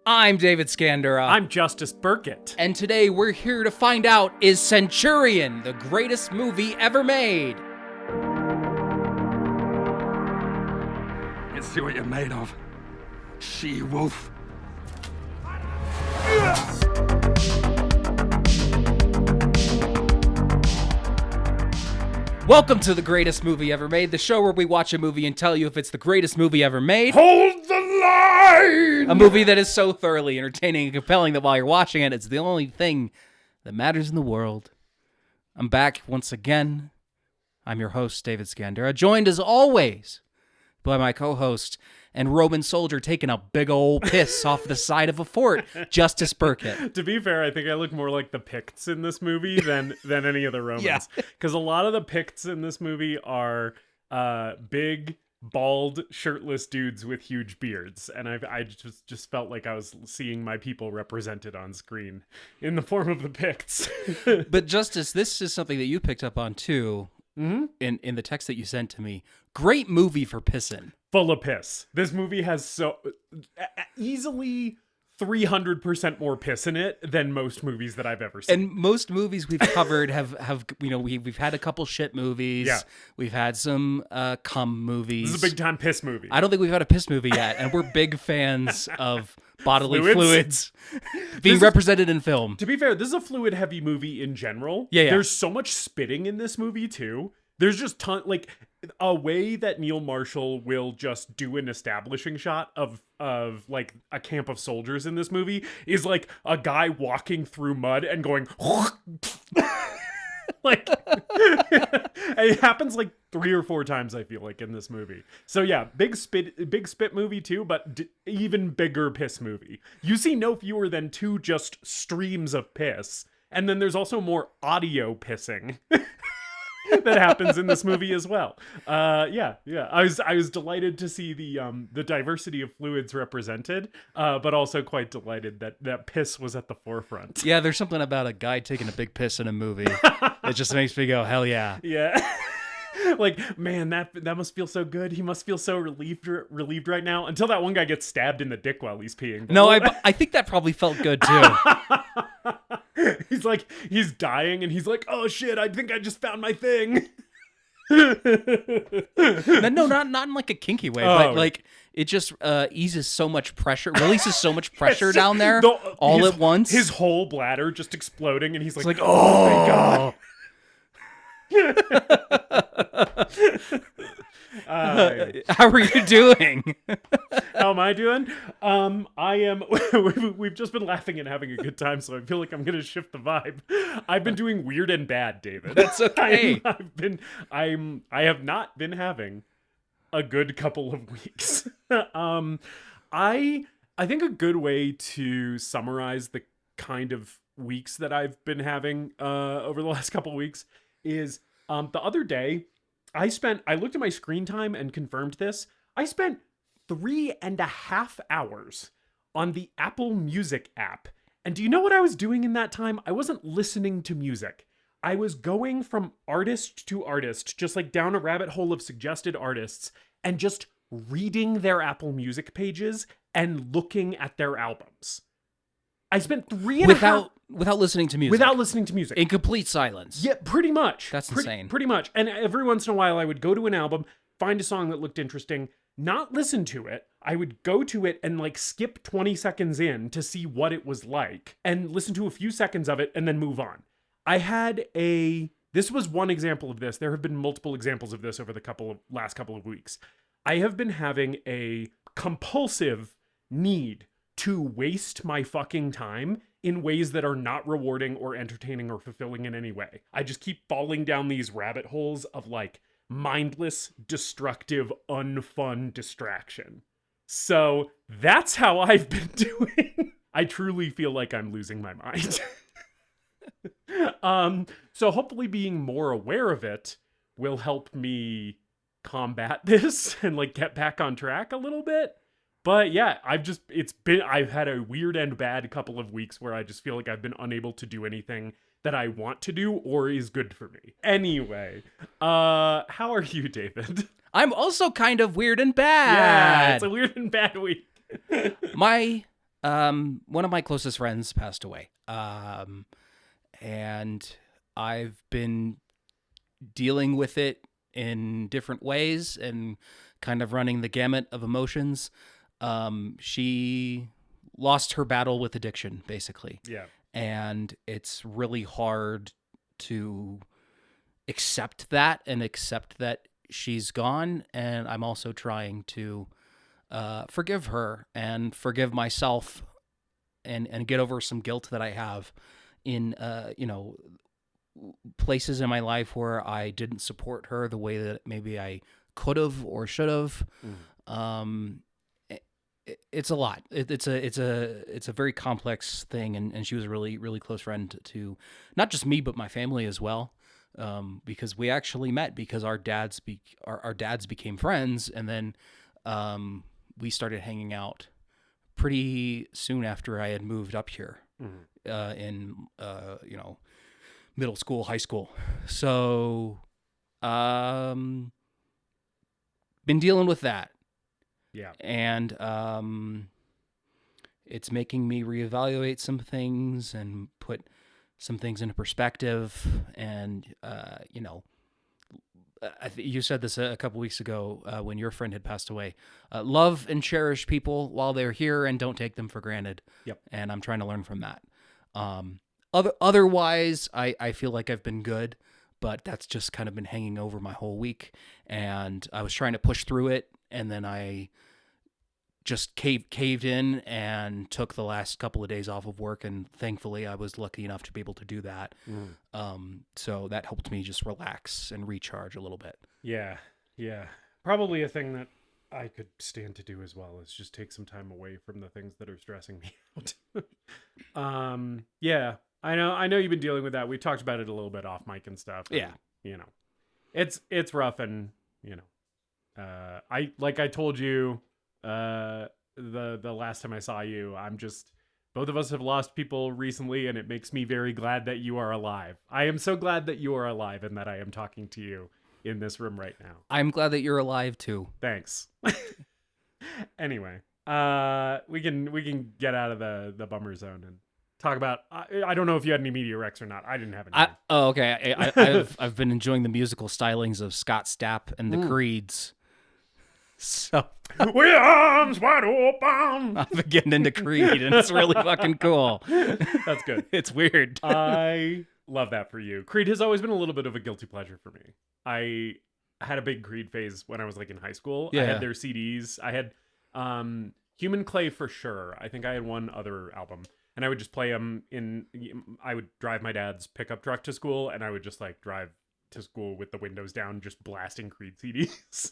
I'm David Scandura. I'm Justus Burkett. And today we're here to find out, is Centurion the greatest movie ever made? Let's see what you're made of. She-wolf. Welcome to The Greatest Movie Ever Made, the show where we watch a movie and tell you if it's the greatest movie ever made. Hold the line! A movie that is so thoroughly entertaining and compelling that while you're watching it, it's the only thing that matters in the world. I'm back once again. I'm your host, David Scandura, joined as always by my co-host and Roman soldier taking a big old piss off the side of a fort, Justus Burkett. To be fair, I think I look more like the Picts in this movie than any of the Romans. Because a lot of the Picts in this movie are big, bald, shirtless dudes with huge beards. And I just felt like I was seeing my people represented on screen in the form of the Picts. But Justus, this is something that you picked up on too. Mm-hmm. In the text that you sent to me. Great movie for pissin'. Full of piss. This movie has so easily 300% more piss in it than most movies that I've ever seen. And most movies we've covered have you know, we've had a couple shit movies. Yeah. We've had some cum movies. This is a big time piss movie. I don't think we've had a piss movie yet, and we're big fans of bodily fluids being represented in film. To be fair, this is a fluid heavy movie in general. Yeah. There's so much spitting in this movie too. There's just a way that Neil Marshall will just do an establishing shot of like a camp of soldiers in this movie is like a guy walking through mud and going like it happens like 3 or 4 times, I feel like, in this movie. So yeah, big spit movie too, but even bigger piss movie. You see no fewer than 2 just streams of piss, and then there's also more audio pissing that happens in this movie as well. Yeah. I was delighted to see the diversity of fluids represented, but also quite delighted that piss was at the forefront. Yeah, there's something about a guy taking a big piss in a movie that just makes me go, hell yeah. Yeah. Like, man, that must feel so good. He must feel so relieved right now. Until that one guy gets stabbed in the dick while he's peeing. No, I think that probably felt good too. He's dying and he's like, oh shit, I think I just found my thing. No, not in like a kinky way, but like it just eases so much pressure, releases so much pressure down there all at once. His whole bladder just exploding, and he's like, oh, thank God. How are you doing? How am I doing? I am. We've just been laughing and having a good time, so I feel like I'm gonna shift the vibe. I've been doing weird and bad, David. That's okay. I have not been having a good couple of weeks. I think a good way to summarize the kind of weeks that I've been having over the last couple of weeks is the other day I looked at my screen time and confirmed this. I spent 3.5 hours on the Apple Music app. And do you know what I was doing in that time? I wasn't listening to music. I was going from artist to artist, just like down a rabbit hole of suggested artists, and just reading their Apple Music pages and looking at their albums. I spent 3.5 without listening to music. Without listening to music. In complete silence. Yeah, pretty much. That's insane. Pretty much. And every once in a while I would go to an album, find a song that looked interesting, not listen to it. I would go to it and like skip 20 seconds in to see what it was like and listen to a few seconds of it and then move on. This was one example of this. There have been multiple examples of this over the last couple of weeks. I have been having a compulsive need to waste my fucking time in ways that are not rewarding or entertaining or fulfilling in any way. I just keep falling down these rabbit holes of like mindless, destructive, unfun distraction. So that's how I've been doing. I truly feel like I'm losing my mind. So hopefully being more aware of it will help me combat this and like get back on track a little bit. But yeah, I've had a weird and bad couple of weeks where I just feel like I've been unable to do anything that I want to do or is good for me. Anyway, how are you, David? I'm also kind of weird and bad. Yeah, it's a weird and bad week. My One of my closest friends passed away. And I've been dealing with it in different ways and kind of running the gamut of emotions. She lost her battle with addiction, basically. Yeah. And it's really hard to accept that and accept that she's gone. And I'm also trying to forgive her and forgive myself and get over some guilt that I have in, places in my life where I didn't support her the way that maybe I could have or should have. It's a lot. It's a very complex thing, and she was a really, really close friend to not just me but my family as well. Because we actually met because our dads became friends, and then we started hanging out pretty soon after I had moved up here in middle school, high school. So been dealing with that. Yeah. And it's making me reevaluate some things and put some things into perspective. And, you said this a couple weeks ago when your friend had passed away. Love and cherish people while they're here and don't take them for granted. Yep. And I'm trying to learn from that. Otherwise, I feel like I've been good, but that's just kind of been hanging over my whole week. And I was trying to push through it, and then I just caved in and took the last couple of days off of work, and thankfully I was lucky enough to be able to do that. So that helped me just relax and recharge a little bit. Yeah. Probably a thing that I could stand to do as well is just take some time away from the things that are stressing me out. Yeah, I know you've been dealing with that. We talked about it a little bit off mic and stuff. And, Yeah. It's rough, and I told you the last time I saw you, both of us have lost people recently, and it makes me very glad that you are alive. I am so glad that you are alive and that I am talking to you in this room right now. I'm glad that you're alive too. Thanks. Anyway, we can get out of the bummer zone and talk about. I don't know if you had any media recs or not. I didn't have any. Okay. I've been enjoying the musical stylings of Scott Stapp and the Creeds. So with arms wide open. I've been getting into Creed, and it's really fucking cool. That's good. It's weird. I love that for you. Creed has always been a little bit of a guilty pleasure for me. I had a big Creed phase when I was like in high school. Yeah. I had their CDs. I had Human Clay for sure. I think I had one other album, and I would just play them I would drive my dad's pickup truck to school, and I would just like drive to school with the windows down, just blasting Creed CDs.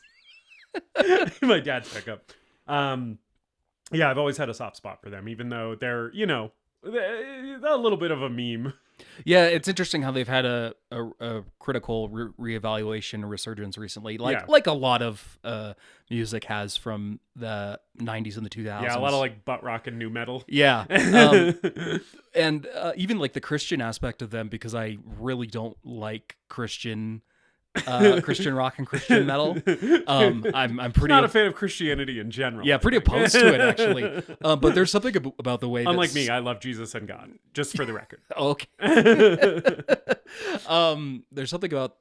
My dad's pickup. Yeah, I've always had a soft spot for them, even though they're, a little bit of a meme. Yeah, it's interesting how they've had a critical reevaluation resurgence recently, like a lot of music has from the 90s and the 2000s. Yeah, a lot of like butt rock and new metal. Yeah, and even like the Christian aspect of them, because I really don't like Christian rock and Christian metal. I'm pretty not a fan of Christianity in general. Yeah, pretty opposed to it actually. But there's something about the way. Unlike me, I love Jesus and God. Just for the record. Okay. There's something about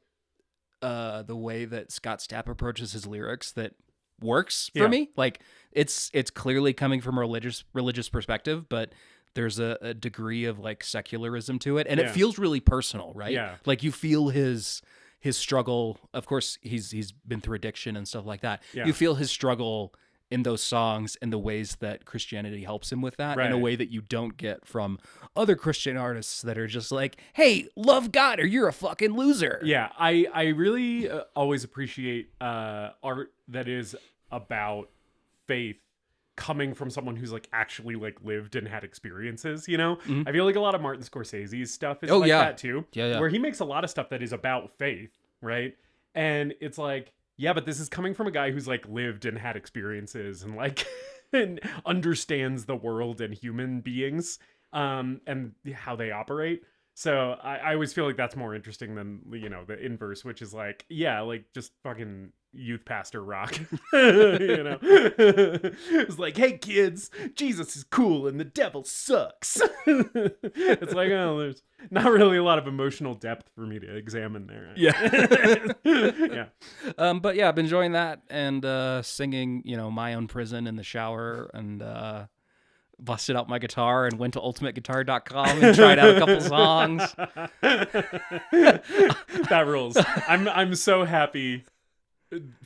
the way that Scott Stapp approaches his lyrics that works for me. Like it's clearly coming from a religious perspective, but there's a degree of like secularism to it, and it feels really personal, right? Yeah. Like you feel his struggle. Of course, he's been through addiction and stuff like that. Yeah. You feel his struggle in those songs and the ways that Christianity helps him with that in a way that you don't get from other Christian artists that are just like, hey, love God or you're a fucking loser. Yeah, I really always appreciate art that is about faith coming from someone who's like actually like lived and had experiences, I feel like a lot of Martin Scorsese's stuff is that too. Yeah. Where he makes a lot of stuff that is about faith, right? And it's like, yeah, but this is coming from a guy who's like lived and had experiences and like and understands the world and human beings and how they operate. So I always feel like that's more interesting than, the inverse, which is like, yeah, like just fucking youth pastor rock. It's like, hey kids, Jesus is cool and the devil sucks. It's like, oh, there's not really a lot of emotional depth for me to examine there. Yeah. But yeah, I've been enjoying that and singing, My Own Prison in the shower and busted out my guitar and went to ultimateguitar.com and tried out a couple songs. That rules. I'm so happy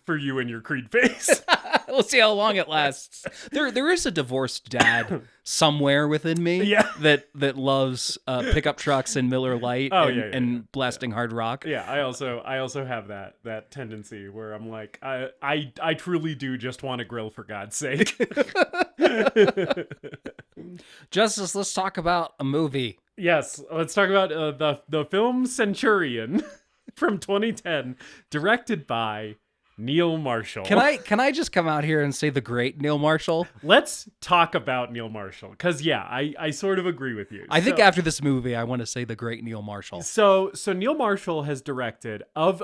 for you and your Creed face. We'll see how long it lasts. There is a divorced dad somewhere within me that loves pickup trucks and Miller Lite and blasting hard rock. Yeah, I also have that tendency where I'm like, I truly do just want to grill for God's sake. Justus, let's talk about a movie. Yes, let's talk about the film Centurion from 2010, directed by Neil Marshall. Can I just come out here and say the great Neil Marshall? Let's talk about Neil Marshall, because I sort of agree with you. I think after this movie, I want to say the great Neil Marshall. So Neil Marshall has directed of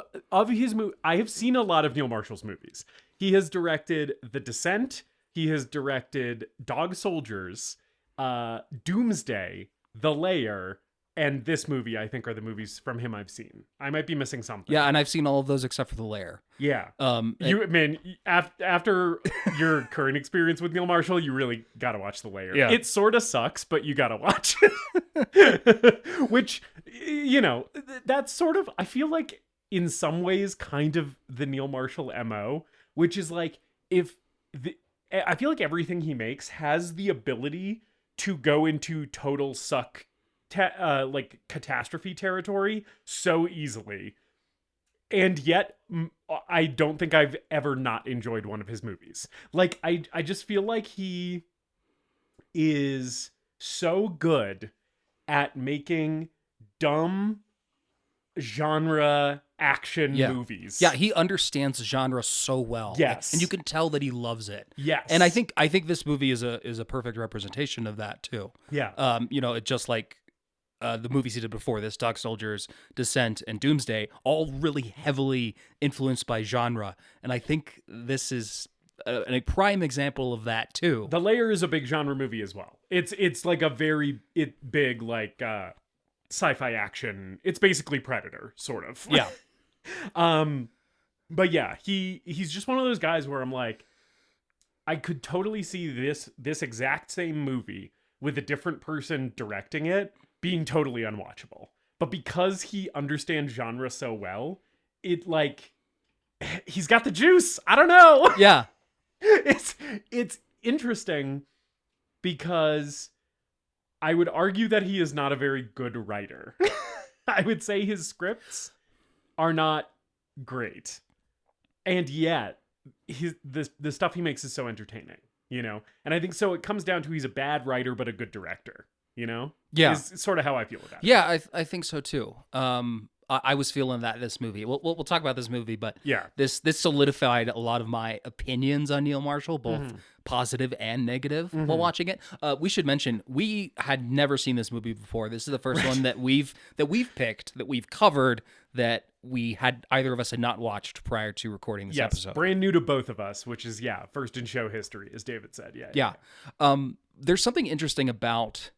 his movie. I have seen a lot of Neil Marshall's movies. He has directed The Descent. He has directed Dog Soldiers, Doomsday, The Lair, and this movie, I think, are the movies from him I've seen. I might be missing something. Yeah, and I've seen all of those except for The Lair. Yeah. After your current experience with Neil Marshall, you really got to watch The Lair. Yeah. It sort of sucks, but you got to watch it. Which, that's sort of, I feel like, in some ways, kind of the Neil Marshall MO, which is like, I feel like everything he makes has the ability to go into total suck, like catastrophe territory so easily. And yet, I don't think I've ever not enjoyed one of his movies. Like, I just feel like he is so good at making dumb genre action movies. Yeah, he understands genre so well. Yes. And you can tell that he loves it. Yes. And I think this movie is a perfect representation of that too. Yeah. It just like the movies he did before this, Dog Soldiers, Descent, and Doomsday, all really heavily influenced by genre. And I think this is a prime example of that too. The Lair is a big genre movie as well. It's like a very big like sci-fi action. It's basically Predator, sort of. Yeah. But yeah, he's just one of those guys where I'm like, I could totally see this exact same movie with a different person directing it being totally unwatchable. But because he understands genre so well, it like he's got the juice. I don't know. Yeah. It's interesting because I would argue that he is not a very good writer. I would say his scripts are not great. And yet, the stuff he makes is so entertaining, And I think so it comes down to he's a bad writer but a good director, Yeah. Is sort of how I feel about it. Yeah, I think so too. I was feeling that this movie. We'll talk about this movie, but Yeah. this solidified a lot of my opinions on Neil Marshall, both positive and negative while watching it. We should mention we had never seen this movie before. This is the first one that we've picked, that we've covered, that either of us had not watched prior to recording this episode. Brand new to both of us, which is first in show history, as David said. Yeah. There's something interesting about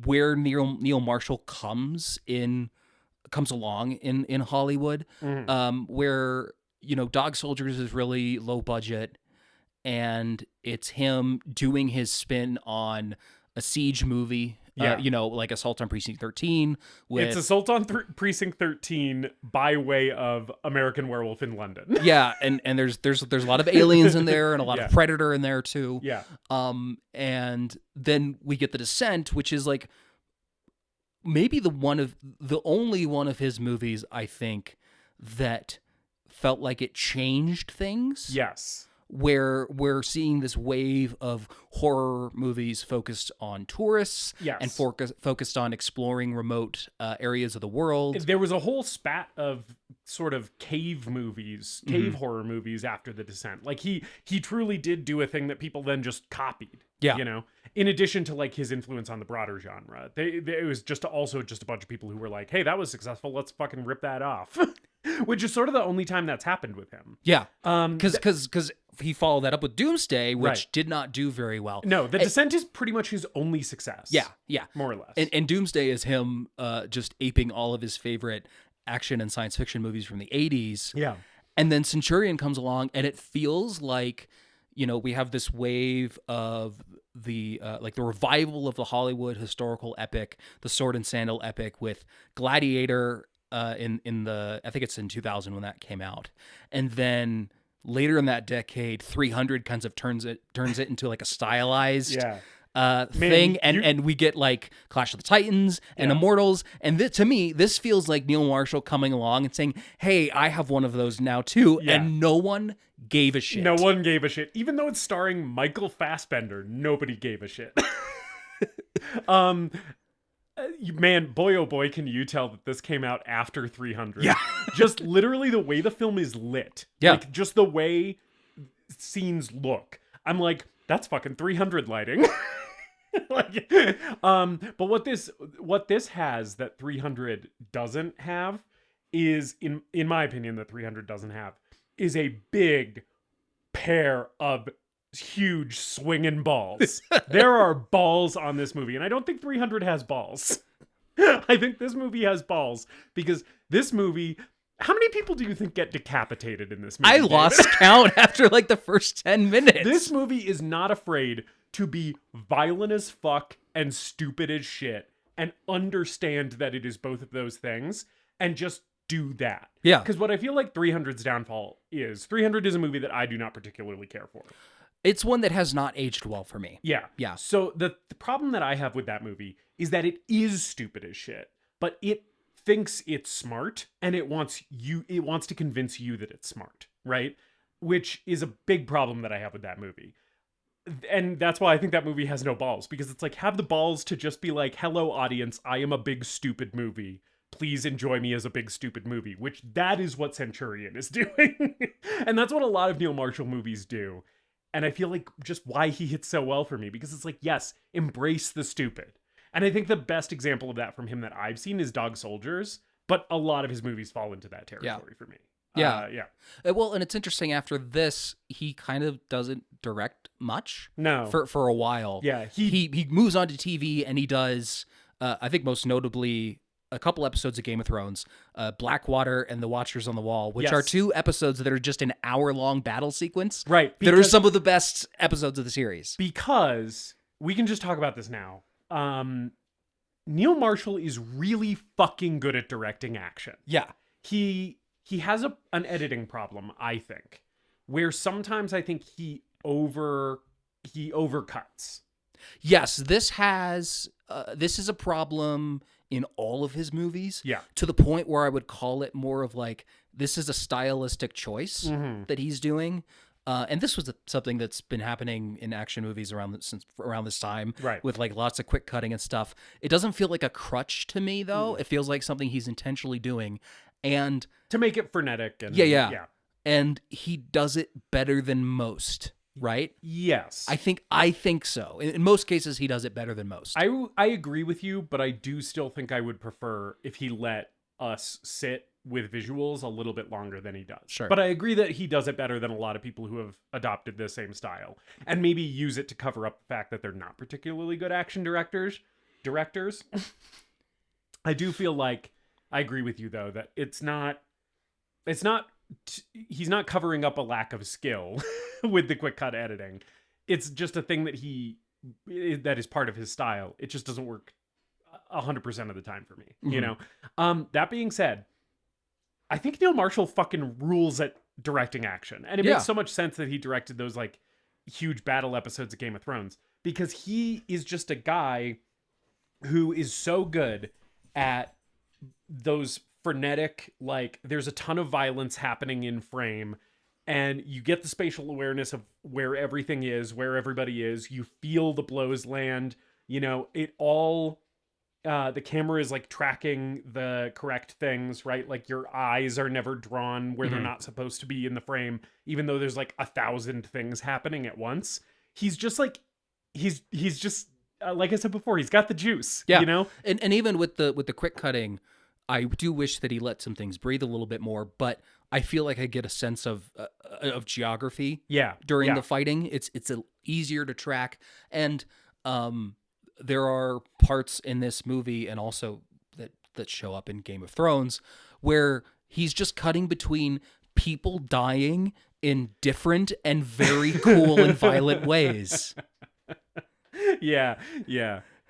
where Neil Marshall comes along in Hollywood, where Dog Soldiers is really low budget, and it's him doing his spin on a siege movie. Like Assault on Precinct 13. It's Assault on Precinct 13 by way of American Werewolf in London. Yeah, and there's a lot of aliens in there and a lot of Predator in there too. Yeah. And then we get The Descent, which is like maybe the only one of his movies, I think, that felt like it changed things. Yes. Where we're seeing this wave of horror movies focused on tourists and focused on exploring remote areas of the world. There was a whole spat of sort of cave horror movies after The Descent. Like he truly did do a thing that people then just copied. Yeah. You know, in addition to like his influence on the broader genre, it was just also just a bunch of people who were like, hey, that was successful. Let's fucking rip that off. Which is sort of the only time that's happened with him. Yeah. Because he followed that up with Doomsday, which Right. did not do very well. No, The Descent is pretty much his only success. Yeah. More or less. And Doomsday is him just aping all of his favorite action and science fiction movies from the 80s. Yeah. And then Centurion comes along, and it feels like, you know, we have this wave of the like the revival of the Hollywood historical epic, the sword and sandal epic, with Gladiator in the, I think it's in 2000 when that came out, and then later in that decade, 300 kinds of turns it into like a stylized thing, and we get like Clash of the Titans and Immortals, and to me this feels like Neil Marshall coming along and saying, hey, I have one of those now too, and no one gave a shit. No one gave a shit. Even though it's starring Michael Fassbender, nobody gave a shit. Man, boy oh boy, can you tell that this came out after 300. Yeah. Just literally the way the film is lit. Yeah. Like just the way scenes look. I'm like, that's fucking 300 lighting. Like, but what this has that 300 doesn't have is, in my opinion, that 300 doesn't have, is a big pair of huge swinging balls. There are balls on this movie, and I don't think 300 has balls. I think this movie has balls, because this movie, how many people do you think get decapitated in this movie? I lost count after like the first 10 minutes. This movie is not afraid to be violent as fuck and stupid as shit, and understand that it is both of those things, and just do that. Yeah. Because what I feel like 300's downfall is, 300 is a movie that I do not particularly care for. It's one that has not aged well for me. Yeah. Yeah. So the problem that I have with that movie is that it is stupid as shit, but it thinks it's smart, and it wants to convince you that it's smart, right? Which is a big problem that I have with that movie. And that's why I think that movie has no balls, because it's like, have the balls to just be like, hello audience, I am a big stupid movie. Please enjoy me as a big stupid movie, which that is what Centurion is doing. And that's what a lot of Neil Marshall movies do. And I feel like just why he hits so well for me, because it's like, yes, embrace the stupid. And I think the best example of that from him that I've seen is Dog Soldiers, but a lot of his movies fall into that territory for me. Yeah. Yeah. Well, and it's interesting, after this, he kind of doesn't direct much. No. For a while. Yeah. He moves on to TV, and he does, I think most notably, a couple episodes of Game of Thrones, Blackwater and The Watchers on the Wall, which are two episodes that are just an hour-long battle sequence. Right. That are some of the best episodes of the series. Because, we can just talk about this now. Neil Marshall is really fucking good at directing action. Yeah. He has an editing problem, I think, where sometimes I think he overcuts. Yes, this is a problem in all of his movies. Yeah. To the point where I would call it more of like, this is a stylistic choice that he's doing. And this was something that's been happening in action movies since around this time, right? With like lots of quick cutting and stuff. It doesn't feel like a crutch to me, though. It feels like something he's intentionally doing, and to make it frenetic. And yeah. And he does it better than most, right? Yes, I think so. In most cases, he does it better than most. I agree with you, but I do still think I would prefer if he let us sit with visuals a little bit longer than he does. Sure. But I agree that he does it better than a lot of people who have adopted the same style, and maybe use it to cover up the fact that they're not particularly good action directors. I do feel like I agree with you, though, that he's not covering up a lack of skill with the quick cut editing. It's just a thing that is part of his style. It just doesn't work 100% of the time for me, you know? That being said, I think Neil Marshall fucking rules at directing action. And it makes so much sense that he directed those like huge battle episodes of Game of Thrones, because he is just a guy who is so good at those frenetic, like, there's a ton of violence happening in frame, and you get the spatial awareness of where everything is, where everybody is. You feel the blows land, you know, it all. the camera is like tracking the correct things, right? Like your eyes are never drawn where they're not supposed to be in the frame, even though there's like 1,000 things happening at once. He's just like, he's just like I said before, he's got the juice. Yeah, you know, and even with the quick cutting, I do wish that he let some things breathe a little bit more, but I feel like I get a sense of geography. Yeah, during yeah. the fighting, it's easier to track, and there are parts in this movie and also that show up in Game of Thrones where he's just cutting between people dying in different and very cool and violent ways. Yeah.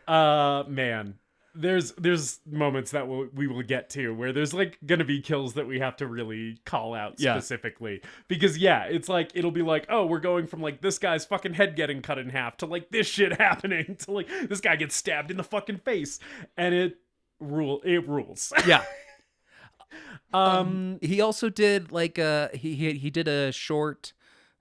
Man. There's moments that we will get to where there's like gonna be kills that we have to really call out specifically because it's like it'll be like, oh, we're going from like this guy's fucking head getting cut in half to like this shit happening to like this guy gets stabbed in the fucking face, and it rules. Yeah. He also did like he did a short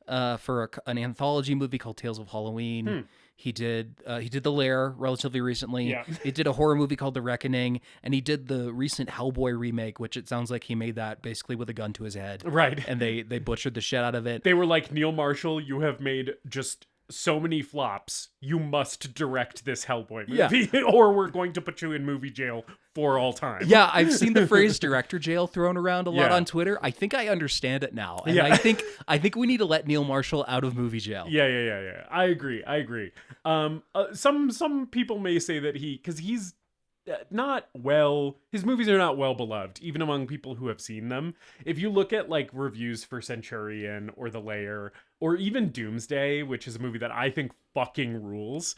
for an anthology movie called Tales of Halloween. He did The Lair relatively recently. Yeah. He did a horror movie called The Reckoning, and he did the recent Hellboy remake, which it sounds like he made that basically with a gun to his head. Right. And they butchered the shit out of it. They were like, Neil Marshall, you have made just so many flops. You must direct this Hellboy movie, or we're going to put you in movie jail for all time. Yeah, I've seen the phrase director jail thrown around a lot on Twitter. I think I understand it now. And I think we need to let Neil Marshall out of movie jail. Yeah. I agree. Some people may say that because he's his movies are not well beloved, even among people who have seen them. If you look at like reviews for Centurion or The Lair or even Doomsday, which is a movie that I think fucking rules,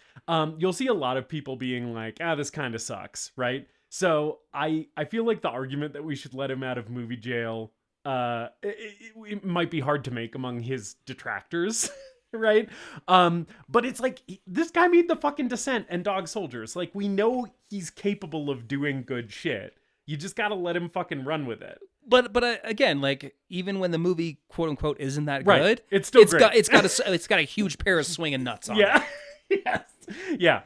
you'll see a lot of people being like, this kind of sucks, right? So I feel like the argument that we should let him out of movie jail, it might be hard to make among his detractors. Right? But it's like, this guy made The fucking Descent and Dog Soldiers. Like, we know he's capable of doing good shit. You just gotta let him fucking run with it. But again, like, even when the movie quote unquote isn't that Right. good, It's still great. It's got a huge pair of swinging nuts on it. Yes. Yeah.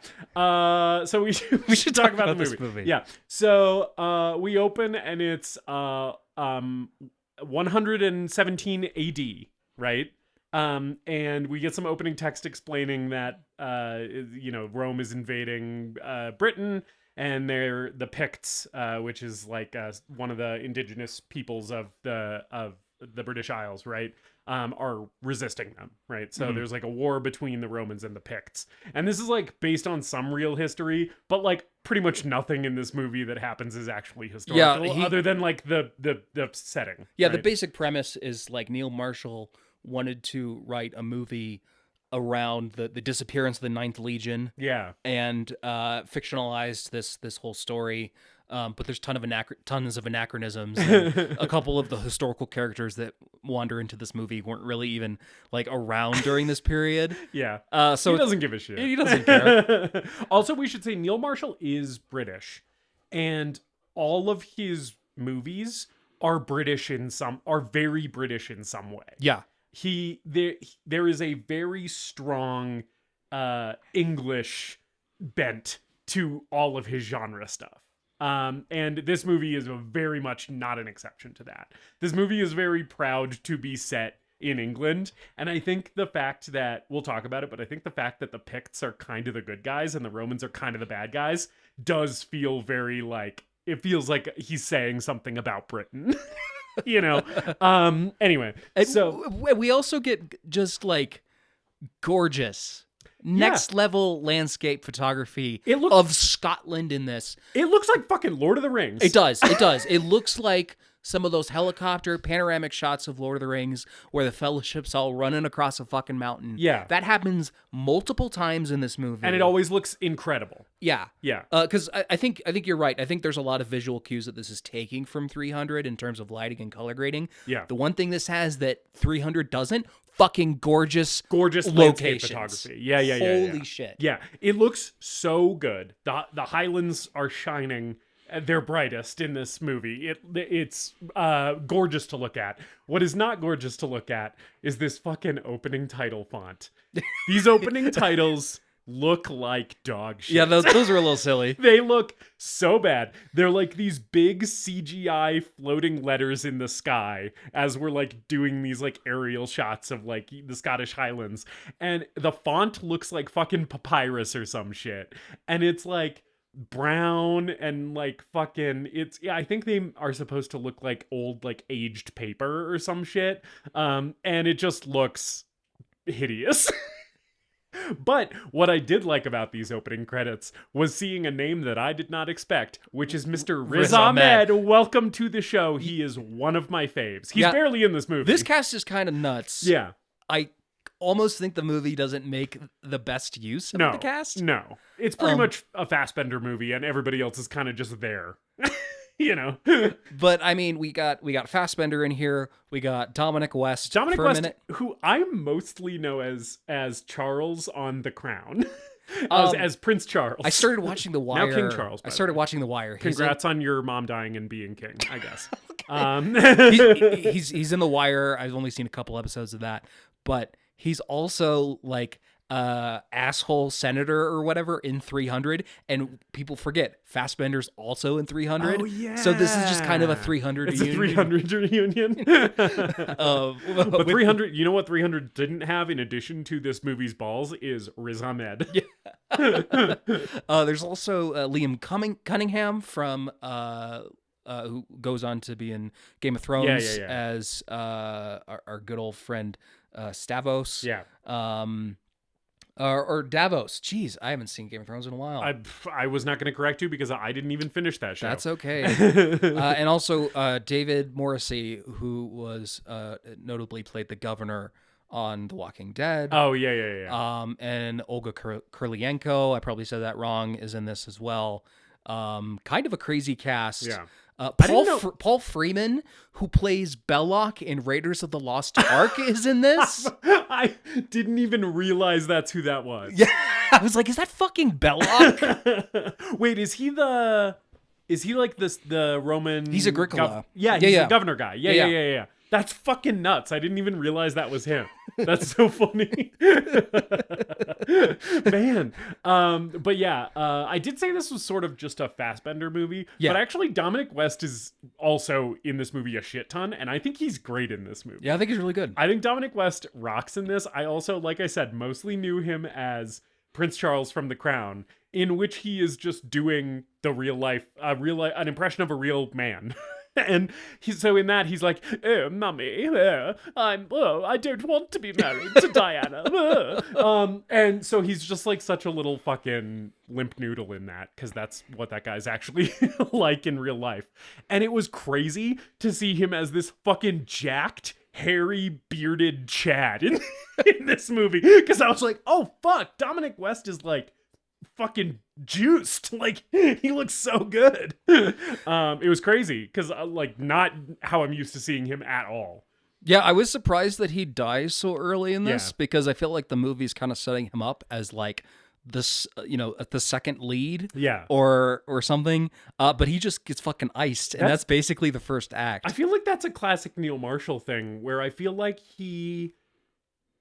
So we should talk about the movie. This movie. Yeah. So we open and it's 117 AD, right? And we get some opening text explaining that Rome is invading Britain, and they're the Picts, which is like one of the indigenous peoples of the British Isles, right? Are resisting them, right? So there's like a war between the Romans and the Picts, and this is like based on some real history, but like pretty much nothing in this movie that happens is actually historical, other than like the setting. Yeah, right? The basic premise is like Neil Marshall wanted to write a movie around the disappearance of the Ninth Legion. Yeah. And fictionalized this whole story. But there's tons of anachronisms. And a couple of the historical characters that wander into this movie weren't really even like around during this period. Yeah. So he doesn't give a shit. He doesn't care. Also, we should say Neil Marshall is British, and all of his movies are very British in some way. Yeah. There is a very strong English bent to all of his genre stuff. And this movie is very much not an exception to that. This movie is very proud to be set in England. And I think the fact that, we'll talk about it, but I think the fact that the Picts are kind of the good guys and the Romans are kind of the bad guys does feel very like, it feels like he's saying something about Britain. Anyway, so we also get just like gorgeous next level landscape photography of Scotland in this. It looks like fucking Lord of the Rings. It does. It looks like some of those helicopter panoramic shots of Lord of the Rings where the Fellowship's all running across a fucking mountain. Yeah. That happens multiple times in this movie. And it always looks incredible. Yeah. Yeah. Because I think you're right. I think there's a lot of visual cues that this is taking from 300 in terms of lighting and color grading. Yeah. The one thing this has that 300 doesn't, fucking gorgeous landscape locations. photography. Yeah. Holy shit. Yeah. It looks so good. The Highlands are shining at their brightest in this movie. It's gorgeous to look at. What is not gorgeous to look at is this fucking opening title font. These opening titles look like dog shit. Yeah, those are a little silly. They look so bad. They're like these big CGI floating letters in the sky as we're like doing these like aerial shots of like the Scottish Highlands. And the font looks like fucking papyrus or some shit. And it's like brown and like fucking I think they are supposed to look like old like aged paper or some shit. And it just looks hideous. But what I did like about these opening credits was seeing a name that I did not expect, which is Mr. Riz Ahmed. Welcome to the show. He is one of my faves. He's barely in this movie. This cast is kind of nuts. Yeah. I almost think the movie doesn't make the best use of the cast. No. It's pretty much a Fassbender movie, and everybody else is kind of just there. You know. But I mean, we got Fassbender in here. We got Dominic West. Dominic for West, a minute. who I mostly know as Charles on The Crown. As Prince Charles. I started watching The Wire. Now King Charles. I started watching The Wire. Congrats on your mom dying and being king, I guess. He's in The Wire. I've only seen a couple episodes of that, but he's also like asshole senator or whatever in 300, and people forget Fassbender's also in 300. Oh yeah. So this is just kind of a 300 it's reunion. a 300 reunion. But 300, you know what 300 didn't have in addition to this movie's balls is Riz Ahmed. Yeah. There's also Liam Cunningham from who goes on to be in Game of Thrones as our good old friend Stavos. Yeah. Or Davos. Jeez, I haven't seen Game of Thrones in a while. I was not going to correct you because I didn't even finish that show. That's okay. And also David Morissey, who was notably played the governor on The Walking Dead. Oh, yeah. And Olga Kurylenko, I probably said that wrong, is in this as well. Kind of a crazy cast. Yeah. Paul Freeman, who plays Belloc in Raiders of the Lost Ark, is in this. I didn't even realize that's who that was. Yeah, I was like, is that fucking Belloc? Wait, is he like the Roman? He's Agricola. He's the governor guy. Yeah. That's fucking nuts. I didn't even realize that was him. That's so funny. Man. But yeah, I did say this was sort of just a Fassbender movie. Yeah. But actually, Dominic West is also in this movie a shit ton. And I think he's great in this movie. Yeah, I think he's really good. I think Dominic West rocks in this. I also, like I said, mostly knew him as Prince Charles from The Crown, in which he is just doing the real life, an impression of a real man. And so in that he's like, "Oh, mummy, I don't want to be married to Diana." And so he's just like such a little fucking limp noodle in that, because that's what that guy's actually like in real life. And it was crazy to see him as this fucking jacked, hairy, bearded Chad in this movie, because I was like, oh fuck, Dominic West is like fucking juiced. Like, he looks so good. It was crazy because like not how I'm used to seeing him at all. Yeah, I was surprised that he dies so early in this, because I feel like the movie's kind of setting him up as like this, the second lead, or something. But he just gets fucking iced, and that's basically the first act. I feel like that's a classic Neil Marshall thing, where I feel like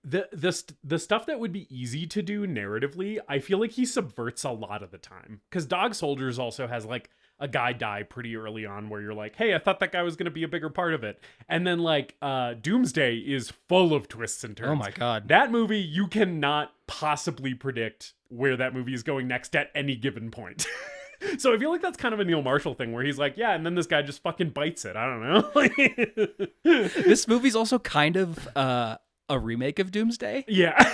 the stuff that would be easy to do narratively, I feel like he subverts a lot of the time. Because Dog Soldiers also has like a guy die pretty early on where you're like, hey, I thought that guy was going to be a bigger part of it. And then like Doomsday is full of twists and turns. Oh my God. That movie, you cannot possibly predict where that movie is going next at any given point. So I feel like that's kind of a Neil Marshall thing where he's like, yeah, and then this guy just fucking bites it. I don't know. This movie's also kind of a remake of Doomsday. Yeah.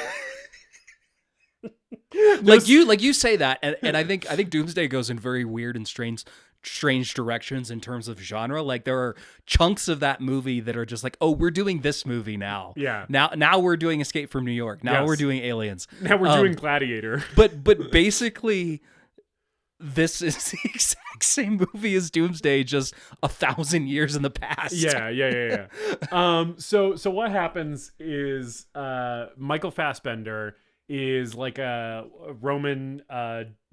like you say that, and I think Doomsday goes in very weird and strange directions in terms of genre. Like, there are chunks of that movie that are just like, oh, we're doing this movie now. Yeah. Now we're doing Escape from New York. Now we're doing Aliens. Now we're doing Gladiator. But basically, this is the exact same movie as Doomsday, just 1,000 years in the past. Yeah. So what happens is Michael Fassbender is like a Roman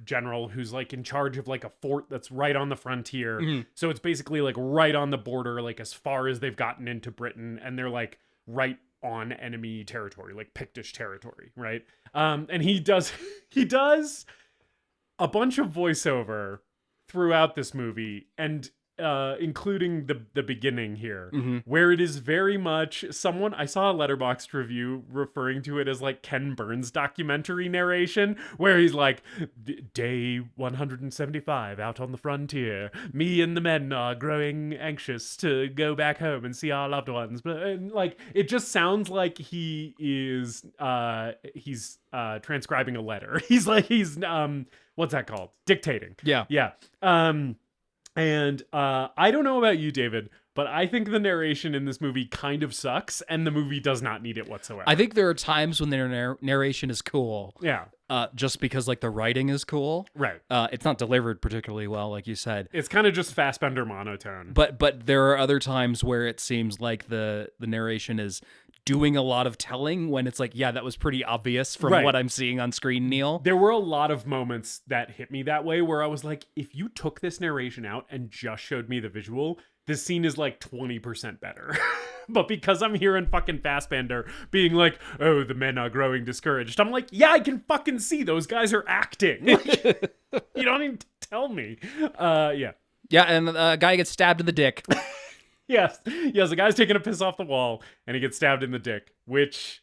general who's like in charge of like a fort that's right on the frontier. Mm-hmm. So it's basically like right on the border, like as far as they've gotten into Britain, and they're like right on enemy territory, like Pictish territory, right? And he does a bunch of voiceover throughout this movie, and including the beginning here, where it is very much I saw a Letterboxd review referring to it as like Ken Burns documentary narration, where he's like, day 175 out on the frontier, me and the men are growing anxious to go back home and see our loved ones, and like it just sounds like he's transcribing a letter. He's what's that called? Dictating. Yeah. And I don't know about you, David, but I think the narration in this movie kind of sucks, and the movie does not need it whatsoever. I think there are times when their narration is cool. Yeah. Just because like the writing is cool. Right. It's not delivered particularly well, like you said. It's kind of just Fassbender monotone. But there are other times where it seems like the narration is doing a lot of telling when it's like, yeah, that was pretty obvious from what I'm seeing on screen, Neil. There were a lot of moments that hit me that way where I was like, if you took this narration out and just showed me the visual, this scene is like 20% better. But because I'm hearing fucking Fassbender being like, oh, the men are growing discouraged, I'm like, yeah, I can fucking see those guys are acting. Like, you don't even tell me. Yeah. Yeah, and a guy gets stabbed in the dick. Yes, the guy's taking a piss off the wall, and he gets stabbed in the dick, which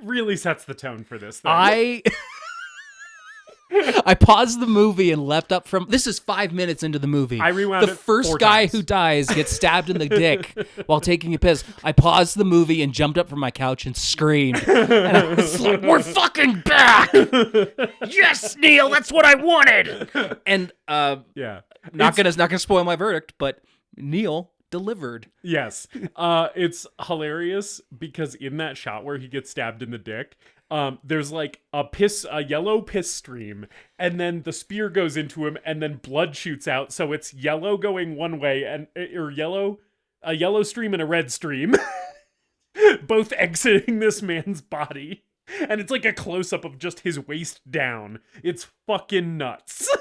really sets the tone for this thing. I paused the movie and leapt up from... This is 5 minutes into the movie. I rewound the it first 4 guy times. who dies gets stabbed in the dick while taking a piss. I paused the movie and jumped up from my couch and screamed. And I was like, we're fucking back! Yes, Neil, that's what I wanted! And Yeah. not gonna spoil my verdict, but Neil delivered. Yes. It's hilarious because in that shot where he gets stabbed in the dick, there's like a yellow piss stream, and then the spear goes into him, and then blood shoots out. So it's yellow going one way, a yellow stream and a red stream, both exiting this man's body. And it's like a close up of just his waist down. It's fucking nuts.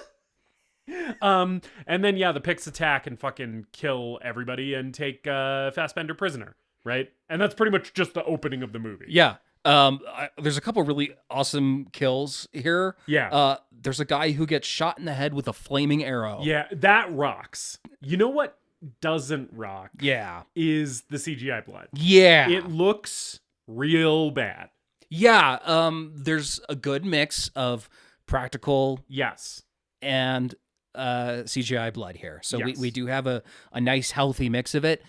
And then the Picts attack and fucking kill everybody and take Fassbender prisoner, right? And that's pretty much just the opening of the movie. Yeah. There's a couple really awesome kills here. Yeah. There's a guy who gets shot in the head with a flaming arrow. Yeah, that rocks. You know what doesn't rock? Yeah. Is the CGI blood. Yeah. It looks real bad. Yeah. There's a good mix of practical Yes. and CGI blood here. So Yes. we do have a nice healthy mix of it.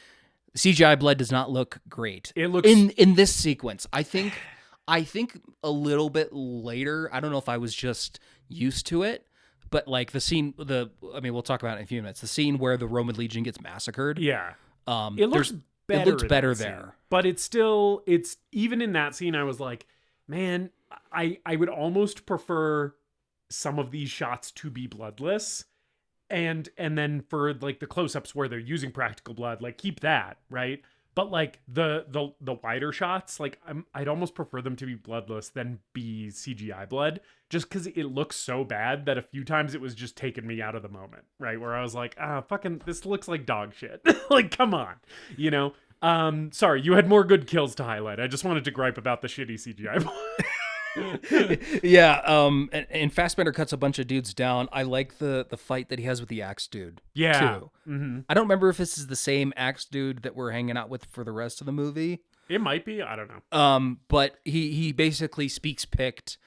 CGI blood does not look great. It looks in this sequence. I think a little bit later, I don't know if I was just used to it, but like the scene we'll talk about it in a few minutes. The scene where the Roman legion gets massacred. Yeah. It looks better. It looks in better that there. scene. But it's even in that scene I was like, man, I would almost prefer some of these shots to be bloodless. And then for like the close-ups where they're using practical blood, like keep that, right? But like the wider shots, like I'd almost prefer them to be bloodless than be CGI blood, just because it looks so bad that a few times it was just taking me out of the moment, right? Where I was like, fucking, this looks like dog shit. Like, come on, you know? Sorry, you had more good kills to highlight. I just wanted to gripe about the shitty CGI blood. Yeah, and Fassbender cuts a bunch of dudes down. I like the fight that he has with the axe dude. Yeah. Too. Mm-hmm. I don't remember if this is the same axe dude that we're hanging out with for the rest of the movie. It might be. I don't know. But he basically speaks Pict,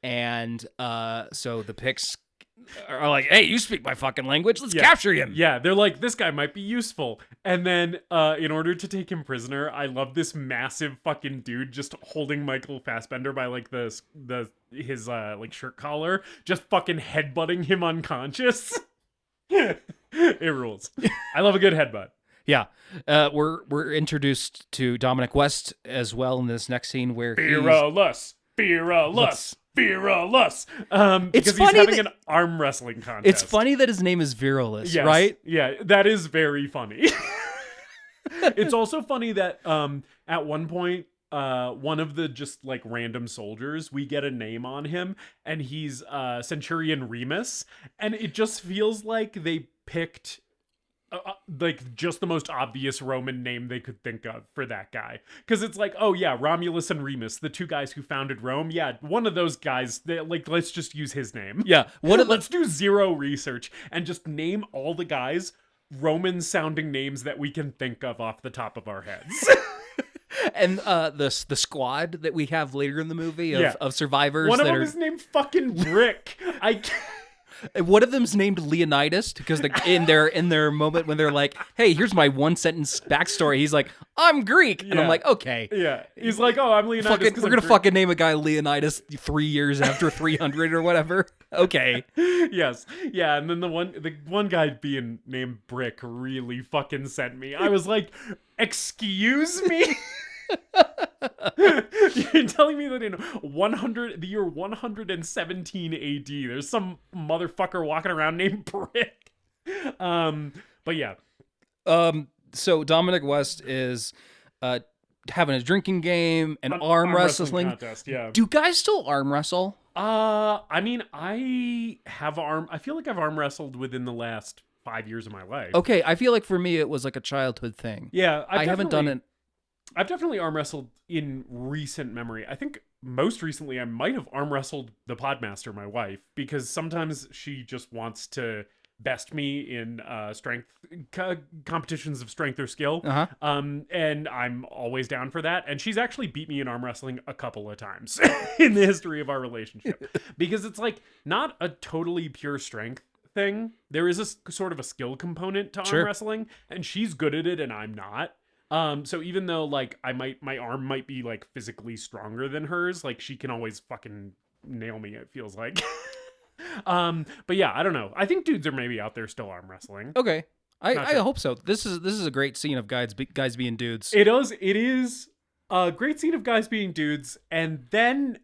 and so the Picts are like, hey, you speak my fucking language. Let's capture him. Yeah, they're like, this guy might be useful. And then in order to take him prisoner, I love this massive fucking dude just holding Michael Fassbender by like his like shirt collar, just fucking headbutting him unconscious. It rules. I love a good headbutt. Yeah. We're introduced to Dominic West as well in this next scene where fearless. Because he's funny having an arm wrestling contest. It's funny that his name is Virulus, yes. right? Yeah, that is very funny. It's also funny that at one point, one of the just like random soldiers, we get a name on him, and he's Centurion Remus, and it just feels like they picked like just the most obvious Roman name they could think of for that guy. Because it's like, oh yeah, Romulus and Remus, the two guys who founded Rome. Yeah, one of those guys, like, let's just use his name. Yeah. Let's do zero research and just name all the guys Roman sounding names that we can think of off the top of our heads. And the squad that we have later in the movie of survivors. One of them is named fucking Brick. One of them's named Leonidas because in their moment when they're like, "Hey, here's my one sentence backstory," he's like, "I'm Greek," and I'm like, "Okay." Yeah, he's like, "Oh, I'm Leonidas." We're gonna fucking name a guy Leonidas 3 years after 300 or whatever. Okay. Yes. Yeah, and then the one guy being named Brick really fucking sent me. I was like, "Excuse me." You're telling me that in the year 117 AD, there's some motherfucker walking around named Brick. But yeah. So Dominic West is having a drinking game, an arm wrestling contest. Yeah. Do guys still arm wrestle? I mean, I feel like I've arm wrestled within the last 5 years of my life. Okay, I feel like for me it was like a childhood thing. Yeah, I haven't done it. I've definitely arm wrestled in recent memory. I think most recently I might have arm wrestled the Podmaster, my wife, because sometimes she just wants to best me in strength competitions of strength or skill. Uh-huh. And I'm always down for that. And she's actually beat me in arm wrestling a couple of times in the history of our relationship, because it's like not a totally pure strength thing. There is a sort of a skill component to arm wrestling, and she's good at it and I'm not. So even though like my arm might be like physically stronger than hers, like she can always fucking nail me, it feels like. But yeah, I don't know. I think dudes are maybe out there still arm wrestling. Okay. I hope so. This is a great scene of guys being dudes. It is a great scene of guys being dudes, and then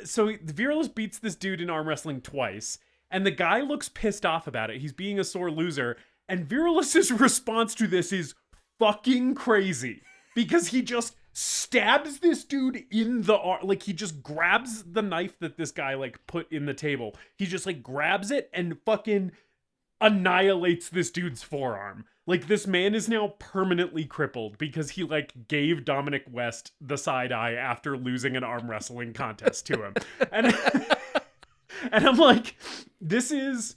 so Virulus beats this dude in arm wrestling twice, and the guy looks pissed off about it. He's being a sore loser, and Virulus's response to this is fucking crazy, because he just stabs this dude in the arm. Like, he just grabs the knife that this guy like put in the table. He just like grabs it and fucking annihilates this dude's forearm. Like, this man is now permanently crippled because he like gave Dominic West the side eye after losing an arm wrestling contest to him. And I'm like, this is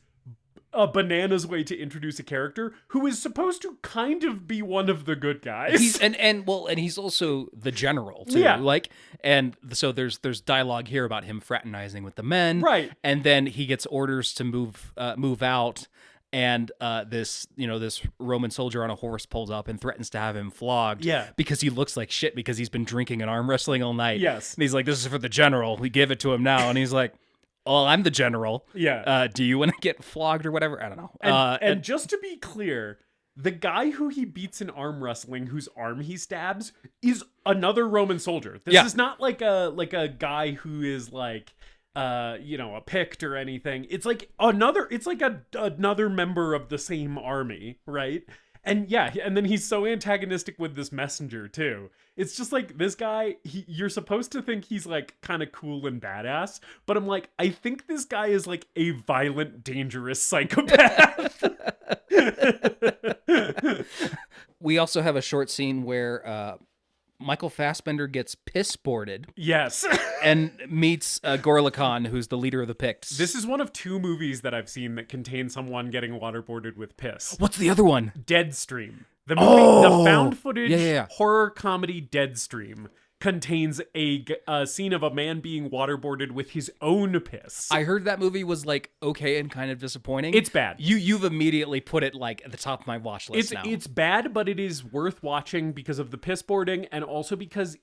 a bananas way to introduce a character who is supposed to kind of be one of the good guys. He's he's also the general too. Yeah. Like, and so there's dialogue here about him fraternizing with the men. Right. And then he gets orders to move out, and this Roman soldier on a horse pulls up and threatens to have him flogged. Yeah. Because he looks like shit because he's been drinking and arm wrestling all night. Yes. And he's like, "This is for the general." We give it to him now, and he's like, "Oh, I'm the general. Yeah. Do you want to get flogged or whatever?" I don't know. And just to be clear, the guy who he beats in arm wrestling, whose arm he stabs, is another Roman soldier. This is not like a guy who is like a Pict or anything. It's like another member of the same army, right? And yeah, and then he's so antagonistic with this messenger too. It's just like, this guy, you're supposed to think he's like kind of cool and badass, but I'm like, I think this guy is like a violent, dangerous psychopath. We also have a short scene where Michael Fassbender gets piss-boarded. Yes. And meets Kurylenko, who's the leader of the Picts. This is one of two movies that I've seen that contain someone getting waterboarded with piss. What's the other one? Deadstream. The movie, the found footage horror comedy Deadstream contains a scene of a man being waterboarded with his own piss. I heard that movie was like okay and kind of disappointing. It's bad. You've immediately put it like at the top of my watch list now. It's bad, but it is worth watching because of the piss boarding, and also because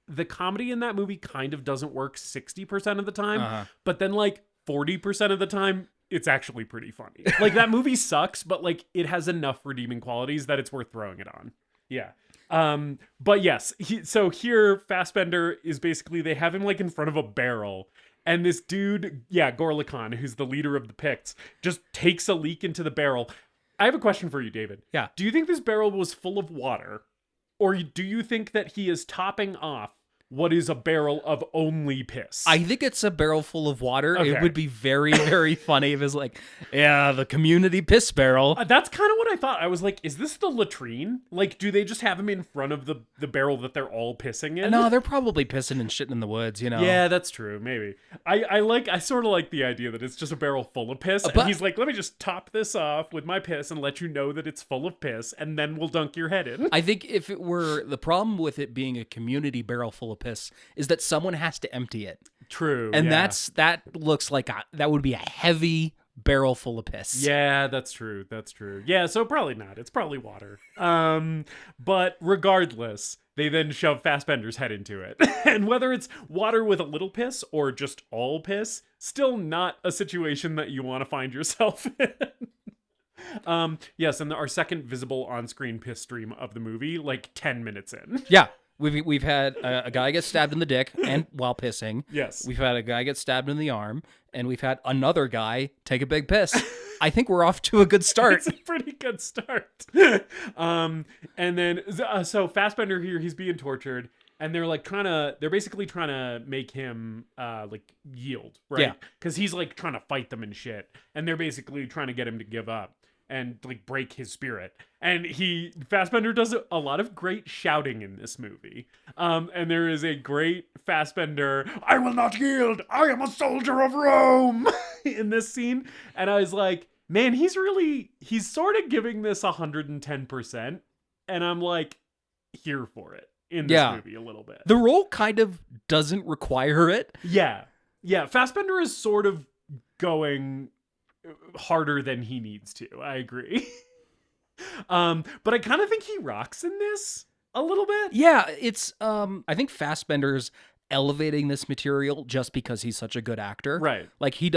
the comedy in that movie kind of doesn't work 60% of the time, but then like 40% of the time, it's actually pretty funny. Like, that movie sucks, but like it has enough redeeming qualities that it's worth throwing it on. Yeah. But yes, so here Fassbender is basically, they have him like in front of a barrel, and this dude, Kurylenko, who's the leader of the Picts, just takes a leak into the barrel. I have a question for you, David. Yeah. Do you think this barrel was full of water, or do you think that he is topping off what is a barrel of only piss. I think it's a barrel full of water. Okay. It would be very, very funny if it's like, yeah, the community piss barrel. That's kind of what I thought. I was like, is this the latrine? Like, do they just have him in front of the barrel that they're all pissing in? No, they're probably pissing and shitting in the woods, you know? Yeah, that's true. Maybe. I sort of like the idea that it's just a barrel full of piss. But- And he's like, let me just top this off with my piss and let you know that it's full of piss, and then we'll dunk your head in. I think if it were, the problem with it being a community barrel full of piss is that someone has to empty it. True. And yeah. that looks like that would be a heavy barrel full of piss. Yeah, that's true. That's true. Yeah, so probably not. It's probably water. But regardless, they then shove Fassbender's head into it. And whether it's water with a little piss or just all piss, still not a situation that you want to find yourself in. Yes, and our second visible on-screen piss stream of the movie, like 10 minutes in. Yeah. We've had a guy get stabbed in the dick and while pissing. Yes. We've had a guy get stabbed in the arm, and we've had another guy take a big piss. I think we're off to a good start. It's a pretty good start. And then, so Fassbender here, he's being tortured, and they're basically trying to make him, like, yield, right? Yeah. Because he's, like, trying to fight them and shit, and they're basically trying to get him to give up and, like, break his spirit. And Fassbender does a lot of great shouting in this movie. And there is a great Fassbender, I will not yield, I am a soldier of Rome, in this scene. And I was like, man, he's sort of giving this 110%. And I'm like, here for it in this movie a little bit. The role kind of doesn't require it. Yeah. Yeah. Fassbender is sort of going harder than he needs to. I agree. But I kind of think he rocks in this a little bit. Yeah, it's I think Fassbender's elevating this material just because he's such a good actor. Right. Like he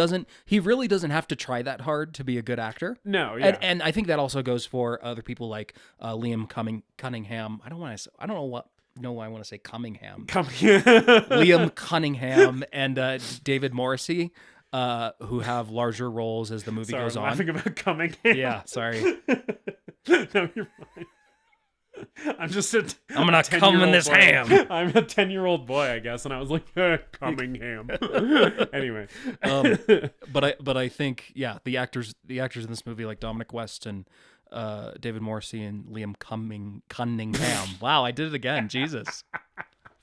really doesn't have to try that hard to be a good actor. No, yeah. And I think that also goes for other people like Liam Cunningham. I don't know why I want to say Cunningham. Liam Cunningham and David Morissey, who have larger roles as the movie goes I'm on. laughing about Cunningham. Yeah, sorry. No, you're fine. I'm gonna come in this boy. ham. I'm a 10-year-old boy, I guess, and I was like, Cunningham. Anyway, but I think the actors in this movie like Dominic West and David Morissey and Liam Cunningham. Wow, I did it again. Jesus.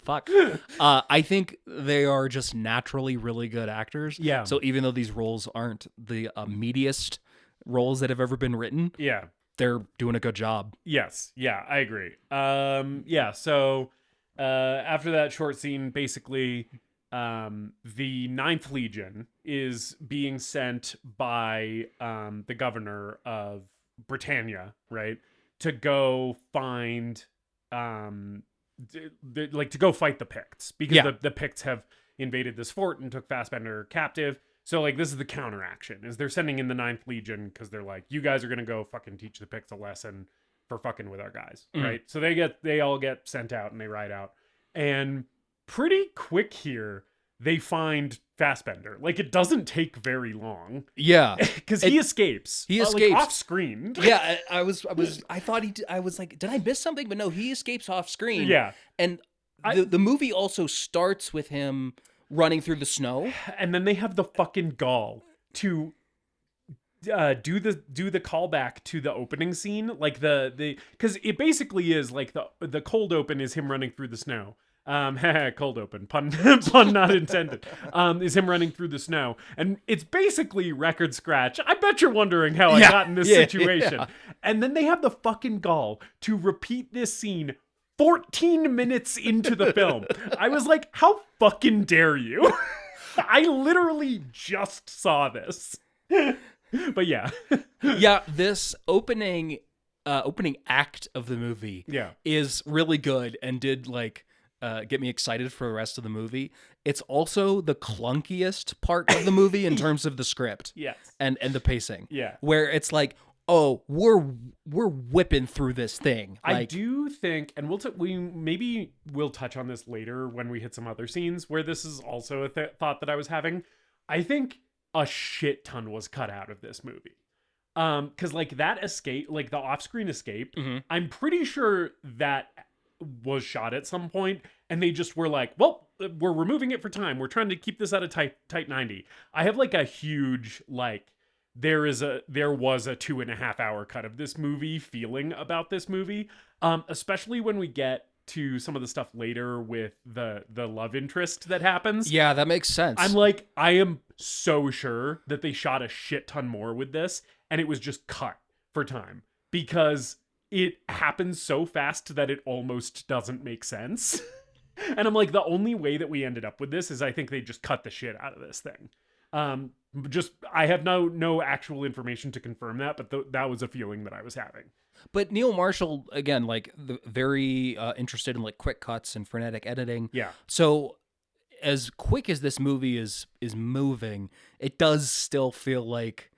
Fuck. I think they are just naturally really good actors. Yeah. So even though these roles aren't the meatiest roles that have ever been written, yeah. they're doing a good job. Yes. Yeah, I agree. So after that short scene, basically, the Ninth Legion is being sent by the governor of Britannia, right, to go find to go fight the Picts because the Picts have invaded this fort and took Fassbender captive. So like this is the counteraction is they're sending in the Ninth Legion because they're like, you guys are gonna go fucking teach the Picts a lesson for fucking with our guys, right? So they all get sent out and they ride out, and pretty quick here they find Fassbender. Like it doesn't take very long. Yeah, because he escapes. He escapes like, off screen. Yeah, I was like, did I miss something? But no, he escapes off screen. Yeah, and the movie also starts with him running through the snow, and then they have the fucking gall to do the callback to the opening scene, like the because it basically is like the cold open is him running through the snow. Cold open, pun not intended. Is him running through the snow, and it's basically record scratch. I bet you're wondering how I got in this situation. Yeah. And then they have the fucking gall to repeat this scene 14 minutes into the film. I was like, how fucking dare you? I literally just saw this. But yeah. Yeah, this opening act of the movie is really good and did like get me excited for the rest of the movie. It's also the clunkiest part of the movie in terms of the script. Yes. And the pacing. Yeah. Where it's like, oh, we're whipping through this thing. Like, I do think, and we'll touch on this later when we hit some other scenes where this is also a thought that I was having. I think a shit ton was cut out of this movie. Because like that escape, like the off-screen escape, I'm pretty sure that was shot at some point and they just were like, well, we're removing it for time. We're trying to keep this at a tight 90. I have like a huge, like, there was a 2.5 hour cut of this movie feeling about this movie. Especially when we get to some of the stuff later with the love interest that happens. Yeah, that makes sense. I'm like, I am so sure that they shot a shit ton more with this, and it was just cut for time because it happens so fast that it almost doesn't make sense. And I'm like, the only way that we ended up with this is I think they just cut the shit out of this thing. I have no actual information to confirm that, but that was a feeling that I was having. But Neil Marshall, again, like very interested in like quick cuts and frenetic editing. Yeah. So as quick as this movie is moving, it does still feel like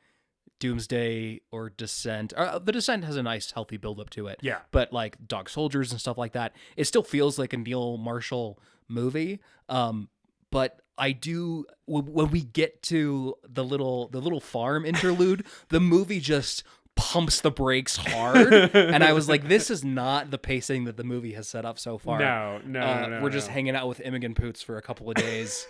Doomsday or Descent. The Descent has a nice, healthy build-up to it. Yeah. But like Dog Soldiers and stuff like that, it still feels like a Neil Marshall movie. But I do, when we get to the little farm interlude, the movie just pumps the brakes hard. And I was like, this is not the pacing that the movie has set up so far. No. We're just hanging out with Imogen Poots for a couple of days.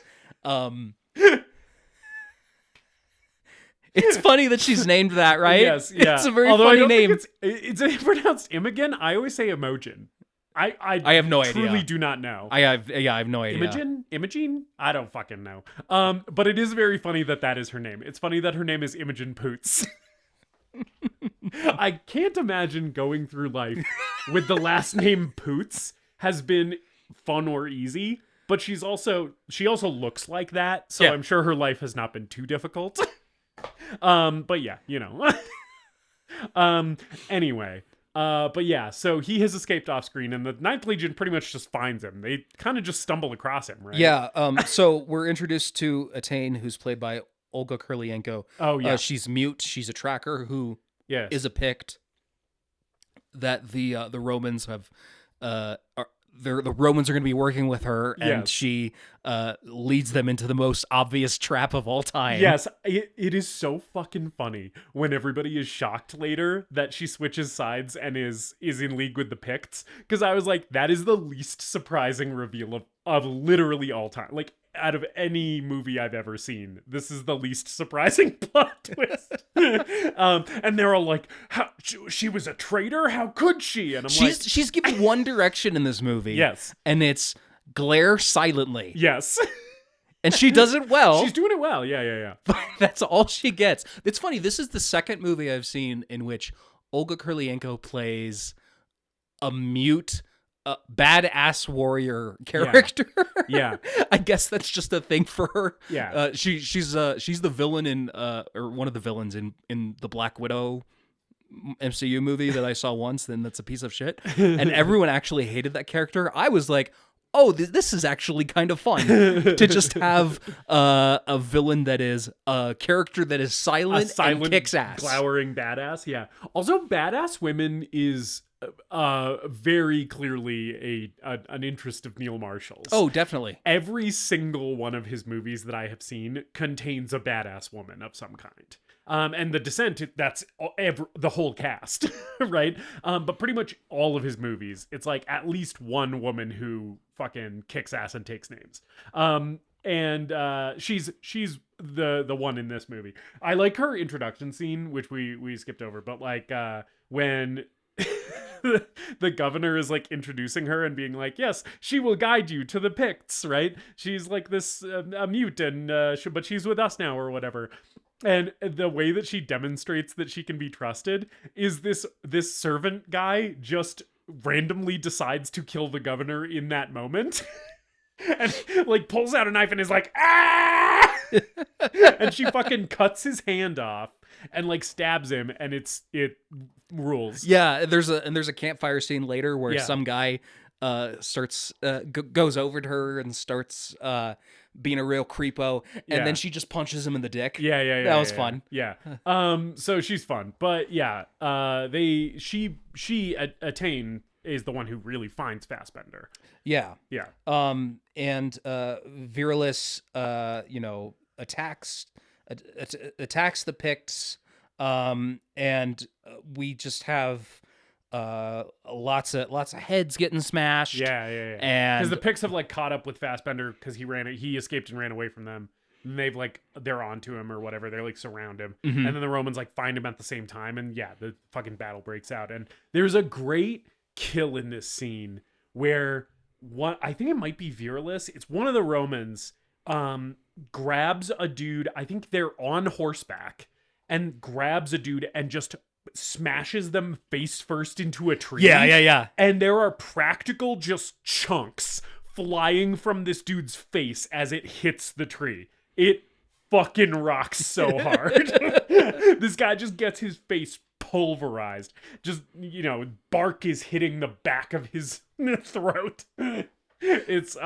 It's funny that she's named that, right? Yes, yeah. It's a very Although funny I don't name. think it's pronounced Imogen. I always say Imogen. I have no idea. Truly do not know. I have no idea. Imogen? I don't fucking know. But it is very funny that is her name. It's funny that her name is Imogen Poots. I can't imagine going through life with the last name Poots has been fun or easy, but she also looks like that, so Yeah. I'm sure her life has not been too difficult. But yeah, you know. Anyway. But yeah, so he has escaped off screen, and the Ninth Legion pretty much just finds him. They kind of just stumble across him, right? Yeah. So we're introduced to Attain, who's played by Olga Kurylenko. Oh yeah. She's mute. She's a tracker who is a Pict that the Romans have. The Romans are going to be working with her, and she leads them into the most obvious trap of all time. Yes, it is so fucking funny when everybody is shocked later that she switches sides and is in league with the Picts, because I was like, that is the least surprising reveal of literally all time. Like, out of any movie I've ever seen, this is the least surprising plot twist. And they're all like, "How she was a traitor? How could she?" And she's given one direction in this movie. Yes. And it's glare silently. Yes. And she does it well. She's doing it well. Yeah. But that's all she gets. It's funny. This is the second movie I've seen in which Olga Kurylenko plays a mute badass warrior character. Yeah. I guess that's just a thing for her. Yeah. She's the villain in or one of the villains in the Black Widow MCU movie that I saw once, then that's a piece of shit. And everyone actually hated that character. I was like, oh, this is actually kind of fun to just have a villain that is a character that is silent and kicks ass. Glowering badass. Yeah. Also, badass women is very clearly an interest of Neil Marshall's. Oh, definitely. Every single one of his movies that I have seen contains a badass woman of some kind. And The Descent, that's the whole cast, right? But pretty much all of his movies, it's like at least one woman who fucking kicks ass and takes names. And she's the one in this movie. I like her introduction scene, which we skipped over, but like when the governor is like introducing her and being like, yes, she will guide you to the Picts, right? She's like this a mute, and but she's with us now or whatever. And the way that she demonstrates that she can be trusted is this servant guy just randomly decides to kill the governor in that moment. And like pulls out a knife and is like, ah! And she fucking cuts his hand off and like stabs him, and it rules. Yeah, there's a campfire scene later where some guy starts goes over to her and starts being a real creepo, and then she just punches him in the dick. Yeah. That was fun. Yeah. So she's fun, but yeah, she Attain is the one who really finds Fassbender. Yeah. And Virilis, attacks the Picts, and we just have lots of heads getting smashed. Yeah. And because the Picts have like caught up with Fassbender because he escaped and ran away from them. And they've like they're onto him or whatever. They like surround him, and then the Romans like find him at the same time, and yeah, the fucking battle breaks out. And there's a great kill in this scene where I think it might be Virulus. It's one of the Romans grabs a dude. I think they're on horseback and grabs a dude and just smashes them face first into a tree. Yeah. And there are practical just chunks flying from this dude's face as it hits the tree. It fucking rocks so hard. This guy just gets his face pulverized. Just, bark is hitting the back of his throat. It's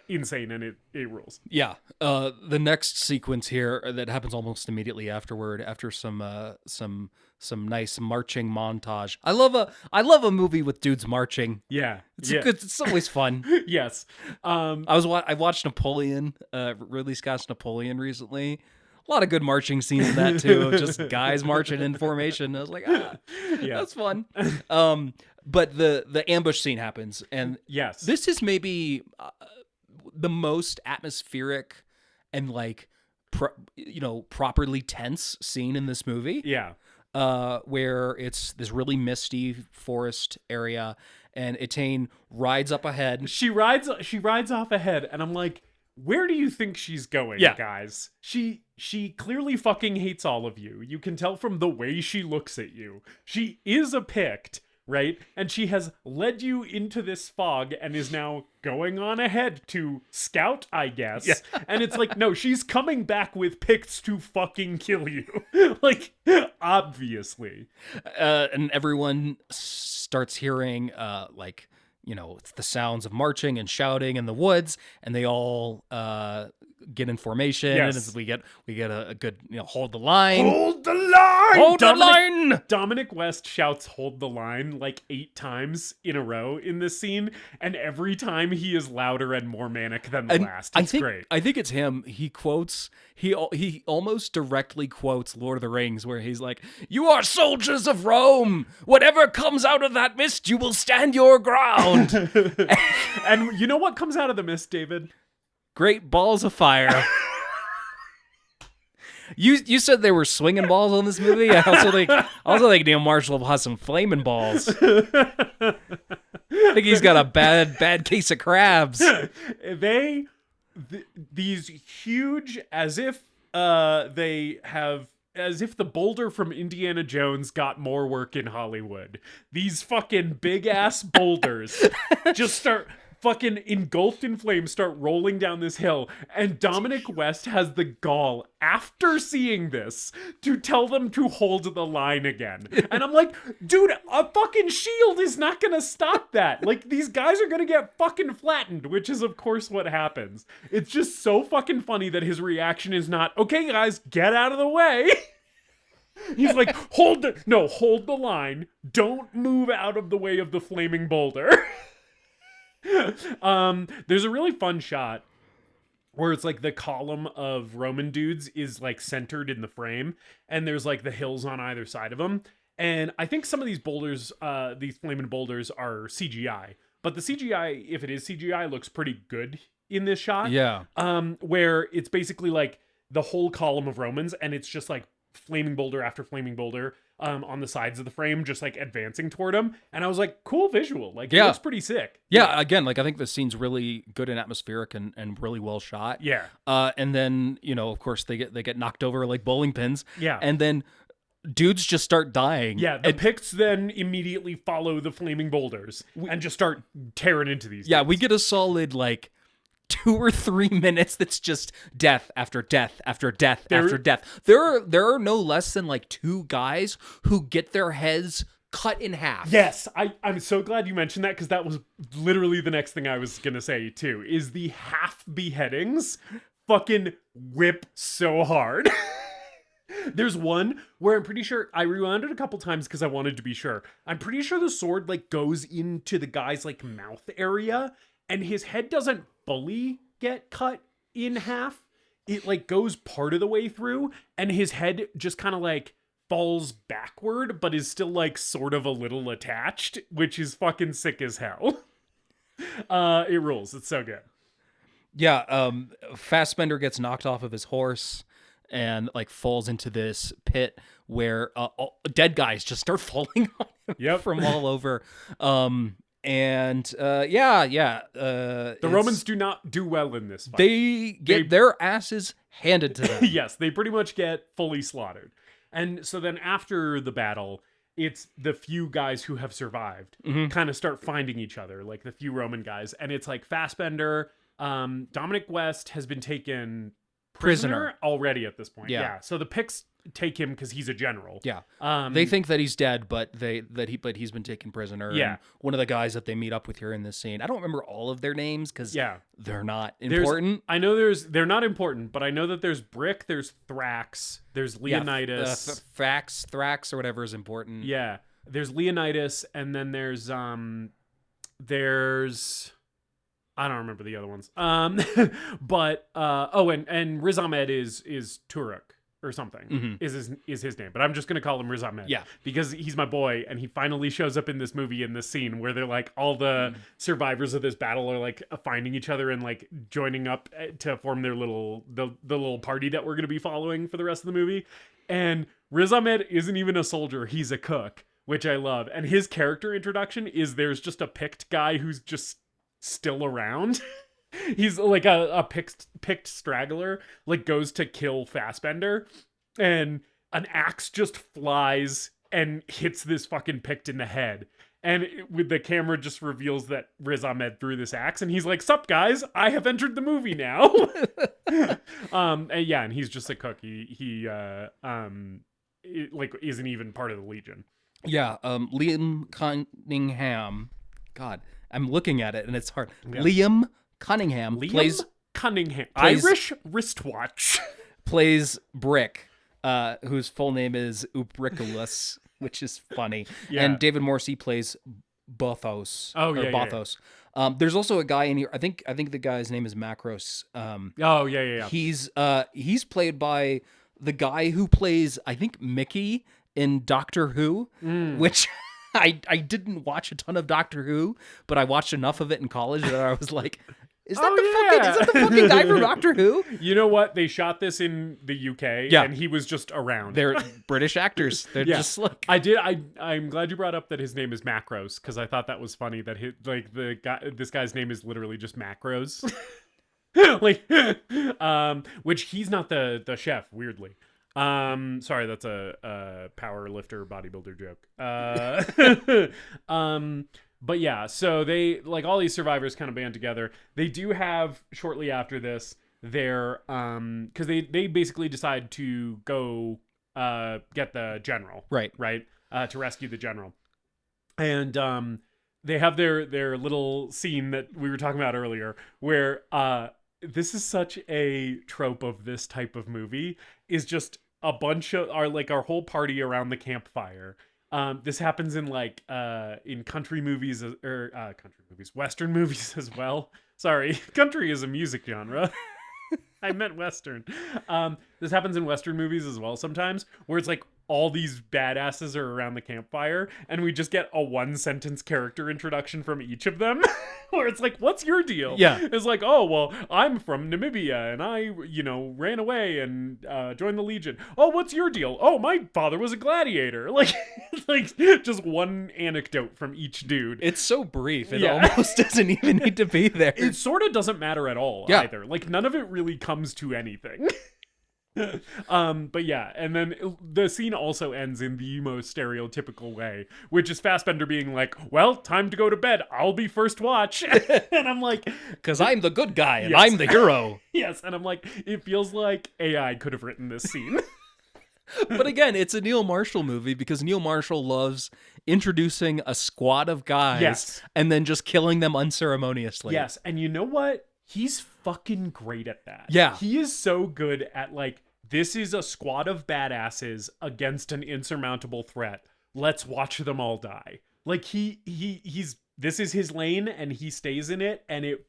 insane, and it rules. Yeah. The next sequence here that happens almost immediately afterward, after some nice marching montage. I love a movie with dudes marching. Yeah, It's always fun. Yes. I watched Napoleon, Ridley Scott's Napoleon recently. A lot of good marching scenes in that too, just guys marching in formation. I was like, that's fun. But the ambush scene happens, and yes, this is maybe the most atmospheric and like properly tense scene in this movie. Yeah. Where it's this really misty forest area, and Etain rides up ahead. She rides off ahead, and I'm like, where do you think she's going, guys? She clearly fucking hates all of you. You can tell from the way she looks at you. She is a Pict, right? And she has led you into this fog and is now going on ahead to scout, I guess. Yeah. And it's like, no, she's coming back with Picts to fucking kill you. Like, obviously. And everyone starts hearing, it's the sounds of marching and shouting in the woods, and they all get in formation. Yes. And we get a good hold the line. Hold the line! Hold the line! Dominic West shouts "hold the line" like 8 times in a row in this scene, and every time he is louder and more manic than the last. It's great. I think it's him. He almost directly quotes Lord of the Rings, where he's like, "You are soldiers of Rome. Whatever comes out of that mist, you will stand your ground." And you know what comes out of the mist, David? Great balls of fire. You said they were swinging balls on this movie. I also think Neil Marshall has some flaming balls. I think he's got a bad case of crabs. These huge, as if the boulder from Indiana Jones got more work in Hollywood. These fucking big ass boulders just start fucking engulfed in flames, start rolling down this hill, and Dominic West has the gall, after seeing this, to tell them to hold the line again. And I'm like, dude, a fucking shield is not gonna stop that. Like, these guys are gonna get fucking flattened, which is of course what happens. It's just so fucking funny that his reaction is not, okay guys, get out of the way. He's like, hold the line. Don't move out of the way of the flaming boulder. There's a really fun shot where it's like the column of Roman dudes is like centered in the frame, and there's like the hills on either side of them. And I think some of these boulders, these flaming boulders, are CGI, but the CGI, if it is CGI, looks pretty good in this shot. Yeah. Where it's basically like the whole column of Romans, and it's just like flaming boulder after flaming boulder on the sides of the frame, just like advancing toward him. And I was like, cool visual. Like, it looks pretty sick. Yeah, again, like I think the scene's really good and atmospheric and really well shot. Yeah. And then, of course they get knocked over like bowling pins. Yeah. And then dudes just start dying. Yeah, the Picts then immediately follow the flaming boulders and just start tearing into these Yeah, dudes. we get a solid like 2 or 3 minutes that's just death after death after death after death. There are no less than like 2 guys who get their heads cut in half. Yes, I'm so glad you mentioned that, because that was literally the next thing I was gonna say too, is the half beheadings fucking whip so hard. There's one where I'm pretty sure, I rewound it a couple times because I wanted to be sure. I'm pretty sure the sword like goes into the guy's like mouth area, and his head doesn't fully get cut in half. It like goes part of the way through, and his head just kind of like falls backward, but is still like sort of a little attached, which is fucking sick as hell. It rules. It's so good. Yeah, Fassbender gets knocked off of his horse and like falls into this pit where dead guys just start falling on him from all over. The Romans do not do well in this fight. They get their asses handed to them. Yes, they pretty much get fully slaughtered. And so then after the battle, it's the few guys who have survived kind of start finding each other, like the few Roman guys. And it's like Fassbender, Dominic West has been taken prisoner already at this point. Yeah. So the Picts take him because he's a general. Yeah. They think that he's dead, but he's been taken prisoner. Yeah. And one of the guys that they meet up with here in this scene, I don't remember all of their names because they're not important. I know they're not important, but I know that there's Brick, there's Thrax, there's Leonidas, Thrax or whatever is important. Yeah. There's Leonidas, and then there's I don't remember the other ones. But and Riz Ahmed is Turuk or something is his name, but I'm just gonna call him Riz Ahmed. Yeah, because he's my boy, and he finally shows up in this movie in this scene where they're like all the survivors of this battle are like finding each other and like joining up to form their the little party that we're gonna be following for the rest of the movie. And Riz Ahmed isn't even a soldier; he's a cook, which I love. And his character introduction is there's just a Pict guy who's just still around. He's like a picked straggler, like goes to kill Fassbender, and an axe just flies and hits this fucking Pict in the head. And with the camera just reveals that Riz Ahmed threw this axe, and he's like, "Sup, guys? I have entered the movie now." And he's just a cook. He isn't even part of the Legion. Yeah, Liam Cunningham. God, I'm looking at it and it's hard. Yeah. Liam Cunningham plays Irish wristwatch. Plays Brick, whose full name is Ubriculus, which is funny. Yeah. And David Morissey plays Bothos. Bothos. Yeah. There's also a guy in here. I think the guy's name is Macros. He's played by the guy who plays, I think, Mickey in Doctor Who, which I didn't watch a ton of Doctor Who, but I watched enough of it in college that I was like, is that the fucking guy from Doctor Who? You know what? They shot this in the UK, and he was just around. They're British actors. They're just like... I'm glad you brought up that his name is Macros, because I thought that was funny that this guy's name is literally just Macros. Which he's not the chef, weirdly. Sorry, that's a power lifter bodybuilder joke. But yeah, so they, like, all these survivors kind of band together. They do have, shortly after this, their because they basically decide to go get the general, right, to rescue the general. And they have their little scene that we were talking about earlier, where this is such a trope of this type of movie, is just a bunch of our whole party around the campfire. This happens in in country movies or Western movies as well. Sorry, country is a music genre. I meant Western. This happens in Western movies as well sometimes, where it's like all these badasses are around the campfire, and we just get a one-sentence character introduction from each of them, where it's like, what's your deal? Yeah. It's like, oh, well, I'm from Namibia, and I, ran away and joined the Legion. Oh, what's your deal? Oh, my father was a gladiator. Like just one anecdote from each dude. It's so brief. It almost doesn't even need to be there. It sort of doesn't matter at all either. Like, none of it really comes to anything. But yeah, and then the scene also ends in the most stereotypical way, which is Fassbender being like, well, time to go to bed, I'll be first watch. And I'm like, because I'm the good guy and I'm the hero. Yes, and I'm like, it feels like AI could have written this scene. But again, it's a Neil Marshall movie because Neil Marshall loves introducing a squad of guys and then just killing them unceremoniously. Yes, and you know what? He's fucking great at that. Yeah. He is so good at, this is a squad of badasses against an insurmountable threat. Let's watch them all die. Like, he's this is his lane, and he stays in it, and it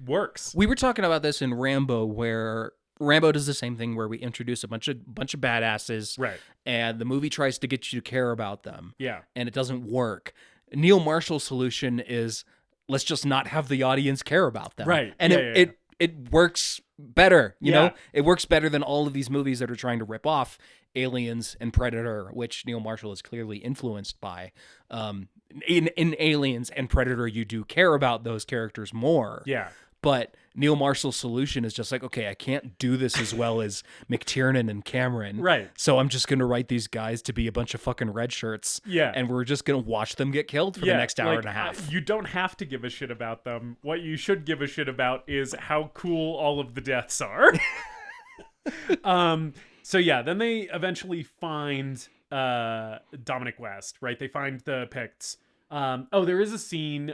works. We were talking about this in Rambo, where Rambo does the same thing where we introduce a bunch of badasses, Right. and the movie tries to get you to care about them. Yeah. And it doesn't work. Neil Marshall's solution is let's just not have the audience care about them. Right. And Yeah, it works better, you Yeah. know? It works better than all of these movies that are trying to rip off Aliens and Predator, which Neil Marshall is clearly influenced by. In Aliens and Predator, you do care about those characters more. Yeah. But Neil Marshall's solution is just like, okay, I can't do this as well as McTiernan and Cameron. Right. So I'm just going to write these guys to be a bunch of fucking red shirts. Yeah. And we're just going to watch them get killed for the next hour and a half. You don't have to give a shit about them. What you should give a shit about is how cool all of the deaths are. So yeah, then they eventually find Dominic West, right? They find the Picts. There is a scene,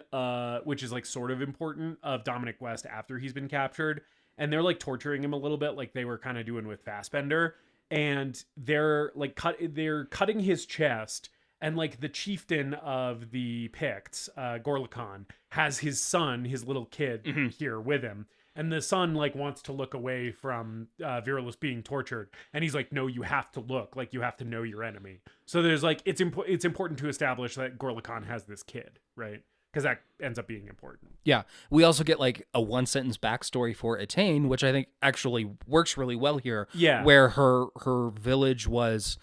which is like sort of important, of Dominic West after he's been captured, and they're like torturing him a little bit, like they were kind of doing with Fassbender, and they're like cutting his chest, and like the chieftain of the Picts, Gorlikon, has his son, his little kid, here with him. And the son like wants to look away from Virilis being tortured, and he's like, "No, you have to look. Like you have to know your enemy." So there's like it's important to establish that Gorlikon has this kid, right? Because that ends up being important. Yeah. We also get like a one sentence backstory for Etain, which I think actually works really well here. Yeah. Where her village was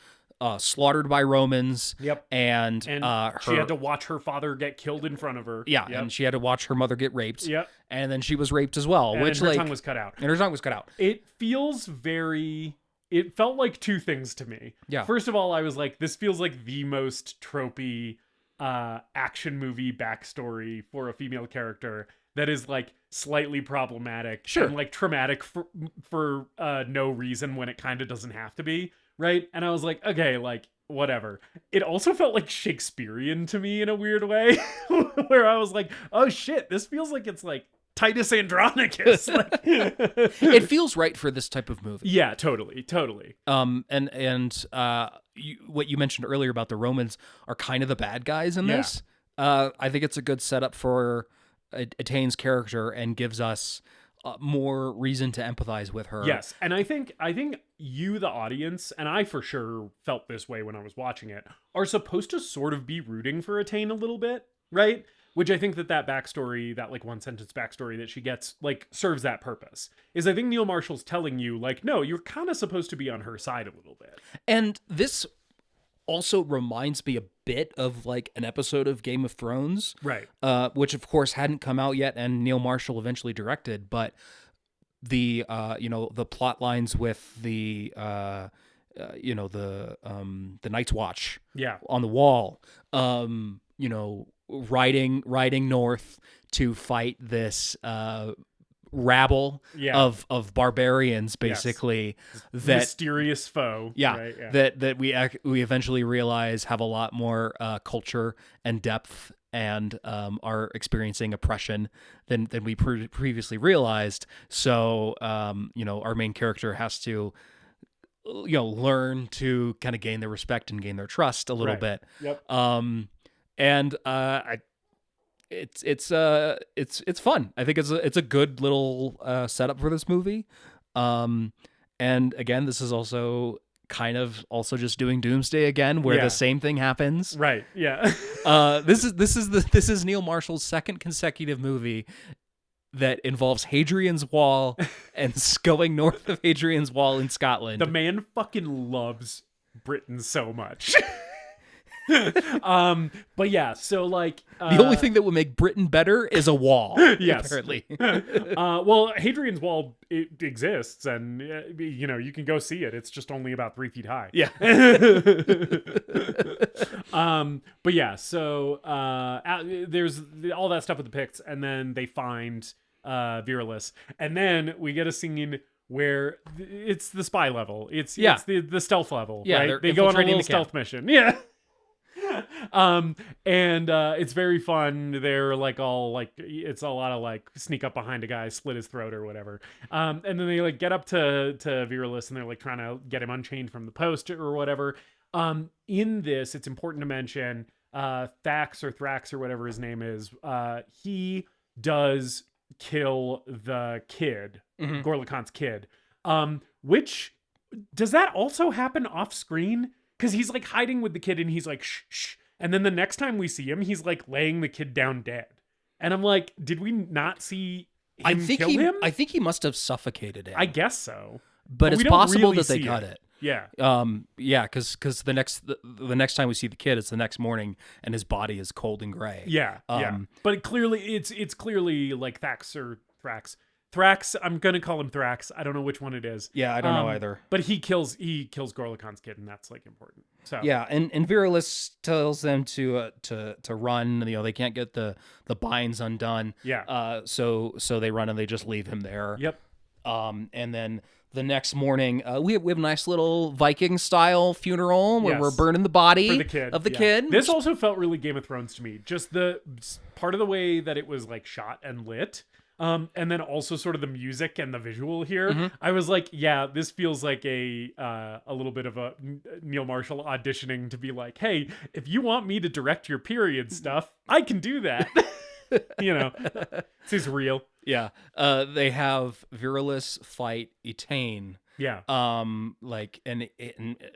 slaughtered by Romans. Yep. And she had to watch her father get killed in front of her. Yeah, Yep. and she had to watch her mother get raped. Yep. And then she was raped as well, And her tongue was cut out. And her tongue was cut out. It felt like two things to me. Yeah. First of all, I was like, this feels like the most tropey action movie backstory for a female character that is like slightly problematic and like traumatic for no reason when it kind of doesn't have to be, right? And I was like, okay, like whatever. It also felt like Shakespearean to me in a weird way, where I was like, oh shit, this feels like it's like Titus Andronicus. Like, it feels right for this type of movie. Yeah, totally. What you mentioned earlier about the Romans are kind of the bad guys in this. I think it's a good setup for Etain's character and gives us more reason to empathize with her. Yes, and I think you, the audience, and I for sure felt this way when I was watching it, are supposed to sort of be rooting for Etain a little bit, right? Which I think that backstory, that like one sentence backstory that she gets, like serves that purpose. Is I think Neil Marshall's telling you like, no, you're kind of supposed to be on her side a little bit. And this also reminds me a bit of like an episode of Game of Thrones, right? Which of course hadn't come out yet, and Neil Marshall eventually directed. But the the plot lines with the Night's Watch, on the wall, riding north to fight this rabble of barbarians, basically, that mysterious foe, right? that we eventually realize have a lot more culture and depth and are experiencing oppression than we previously realized. So our main character has to learn to kind of gain their respect and gain their trust a little bit. Yep. It's fun. I think it's a good little setup for this movie. And again, this is also kind of also just doing Doomsday again, where the same thing happens. Right. Yeah. This is Neil Marshall's second consecutive movie that involves Hadrian's Wall and going north of Hadrian's Wall in Scotland. The man fucking loves Britain so much. But yeah, so like the only thing that would make Britain better is a wall. Yes, apparently. Well, Hadrian's Wall, it exists, and you can go see it. It's just only about 3 feet high. Yeah. But yeah, so there's all that stuff with the Picts, and then they find Virilis, and then we get a scene where it's the spy level. It's the stealth level. Yeah, right? They go on a little stealth mission. Yeah. And it's very fun. They're like all like, it's a lot of like sneak up behind a guy, split his throat or whatever. And then they like get up to Virilis, and they're like trying to get him unchained from the post or whatever. In this, it's important to mention Thrax or whatever his name is. He does kill the kid, Gorlikon's kid. Which does that also happen off screen? Because he's like hiding with the kid and he's like, shh, shh. And then the next time we see him, he's like laying the kid down dead. And I'm like, did we not see him kill him? I think he must have suffocated him. I guess so. but it's we don't possible really that they see cut it. Yeah. Yeah, because the next time we see the kid, it's the next morning, and his body is cold and gray. Yeah. But clearly, it's clearly like Thrax or Thrax. Thrax. I'm gonna call him Thrax. I don't know which one it is. Yeah, I don't know either. But he kills Gorlakon's kid, and that's like important. So yeah, and Virulus tells them to run. You know, they can't get the binds undone. Yeah. So they run and they just leave him there. Yep. And then the next morning, we have a nice little Viking style funeral where we're burning the body for the kid. of the kid. This also felt really Game of Thrones to me. Just the part of the way that it was like shot and lit. And then also sort of the music and the visual here. Mm-hmm. I was like, yeah, this feels like a little bit of a Neil Marshall auditioning to be like, hey, if you want me to direct your period stuff, I can do that. You know, this is real. Yeah. They have Virulus fight Etain. Yeah. And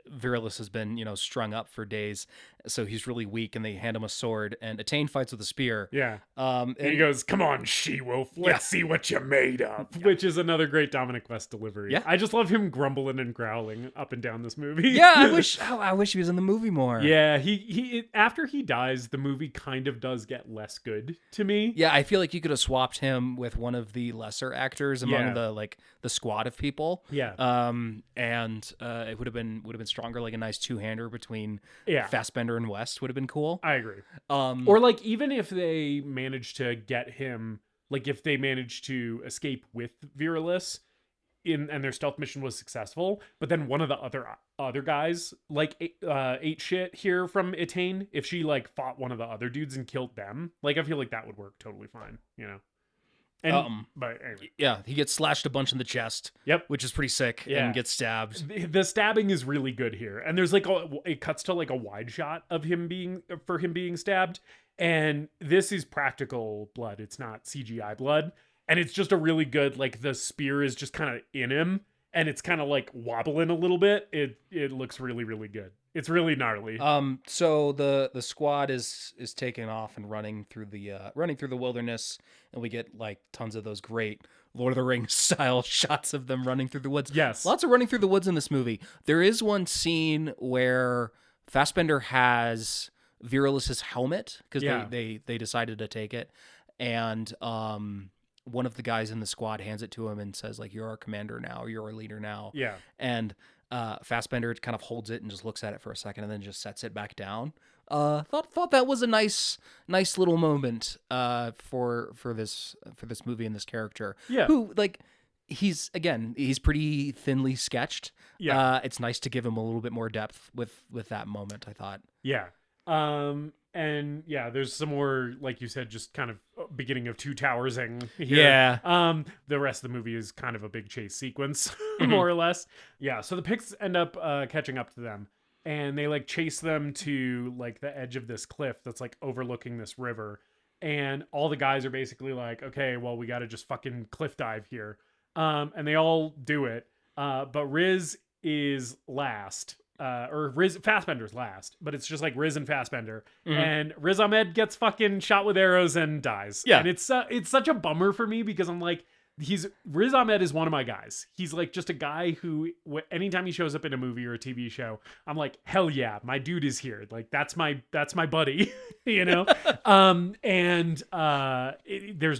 Virulus has been, strung up for days, so he's really weak, and they hand him a sword, and Etain fights with a spear. Yeah. And he goes, "Come on, she-wolf, let's see what you're made of." Which is another great Dominic West delivery. Yeah. I just love him grumbling and growling up and down this movie. Yeah, I wish he was in the movie more. Yeah, he after he dies, the movie kind of does get less good to me. Yeah, I feel like you could have swapped him with one of the lesser actors among the squad of people. Yeah. And it would have been stronger, like a nice two-hander between Fassbender and West would have been cool. I agree. Or like even if they managed to get him, like if they managed to escape with Virulus and their stealth mission was successful, but then one of the other guys like ate shit here from Etain, if she like fought one of the other dudes and killed them, like I feel like that would work totally fine, And, but anyway. Yeah, he gets slashed a bunch in the chest. Yep. Which is pretty sick. Yeah. And gets stabbed. The stabbing is really good here. And there's like it cuts to like a wide shot of him being stabbed. And this is practical blood. It's not CGI blood. And it's just a really good, like the spear is just kind of in him and it's kind of like wobbling a little bit. It looks really, really good. It's really gnarly. So the squad is taking off and running through the wilderness, and we get like tons of those great Lord of the Rings style shots of them running through the woods. Yes. Lots of running through the woods in this movie. There is one scene where Fassbender has Virulus's helmet because they decided to take it, and one of the guys in the squad hands it to him and says like, "You're our commander now, or you're our leader now." Yeah. And Fassbender kind of holds it and just looks at it for a second and then just sets it back down. Thought that was a nice little moment for this movie and this character. Yeah. Who like he's pretty thinly sketched. Yeah. It's nice to give him a little bit more depth with that moment, I thought. Yeah. And yeah, there's some more, like you said, just kind of beginning of two towersing here. Yeah. The rest of the movie is kind of a big chase sequence, more or less. Yeah. So the Picts end up catching up to them, and they like chase them to like the edge of this cliff that's like overlooking this river. And all the guys are basically like, okay, well, we got to just fucking cliff dive here. And they all do it. But Riz is last. Or Fassbender's last, but it's just like Riz and Fassbender, and Riz Ahmed gets fucking shot with arrows and dies. Yeah, and it's such a bummer for me because I'm like, Riz Ahmed is one of my guys. He's like just a guy who anytime he shows up in a movie or a TV show, I'm like, hell yeah, my dude is here. Like that's my buddy, There's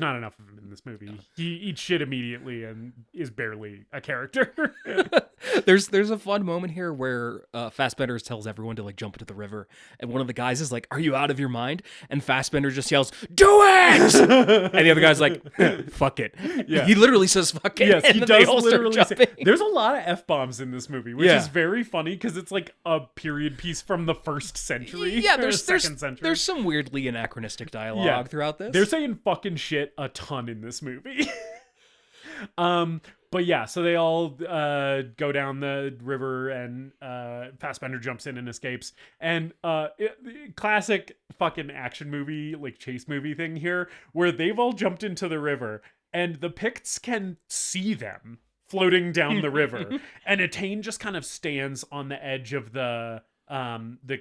not enough of him in this movie. He eats shit immediately and is barely a character. There's a fun moment here where Fassbender tells everyone to like jump into the river, and one of the guys is like, "Are you out of your mind?" And Fassbender just yells, "Do it!" And the other guy's like, "Fuck it." Yeah. He literally says "fuck it." Yes, and he then does they all start literally say. jumping. There's a lot of F-bombs in this movie, which Yeah. is very funny because it's like a period piece from the 1st century. Yeah, or there's 2nd century. there's some weirdly anachronistic dialogue throughout this. They're saying fucking shit a ton in this movie. But yeah, so they all go down the river, and Fassbender jumps in and escapes. And classic fucking action movie, like chase movie thing here, where they've all jumped into the river, and the Picts can see them floating down the river. And Attain just kind of stands on the edge of the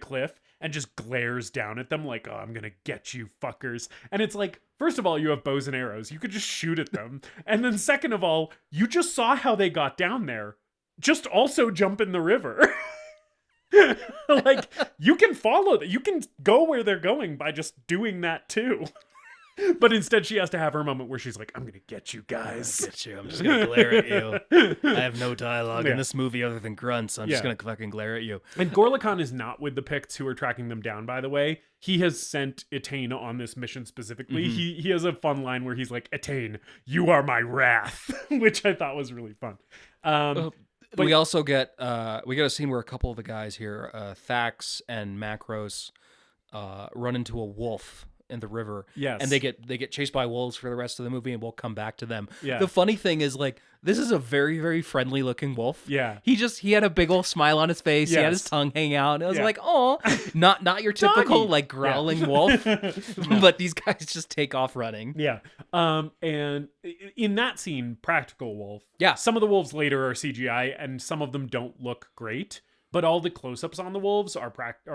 cliff and just glares down at them like, oh, I'm gonna get you fuckers. And it's like, first of all, you have bows and arrows. You could just shoot at them. And then second of all, you just saw how they got down there. Just also jump in the river. Like, you can follow that. You can go where they're going by just doing that too. But instead, she has to have her moment where she's like, I'm gonna get you guys. Get you. I'm just gonna glare at you. I have no dialogue in this movie other than grunts. I'm just gonna fucking glare at you. And Gorlakan is not with the Picts who are tracking them down, by the way. He has sent Attain on this mission specifically. He has a fun line where he's like, Attain, you are my wrath, which I thought was really fun. But we also get a scene where a couple of the guys here, Thax and Macros, run into a wolf in the river. Yes. And they get chased by wolves for the rest of the movie, and we'll come back to them. Yeah. The funny thing is, like, this is a very, very friendly looking wolf. Yeah. He had a big old smile on his face. He had his tongue hanging out. And I was like, oh, not your typical like growling wolf. But these guys just take off running. Yeah. And in that scene, practical wolf. Yeah. Some of the wolves later are CGI, and some of them don't look great. But all the close-ups on the wolves are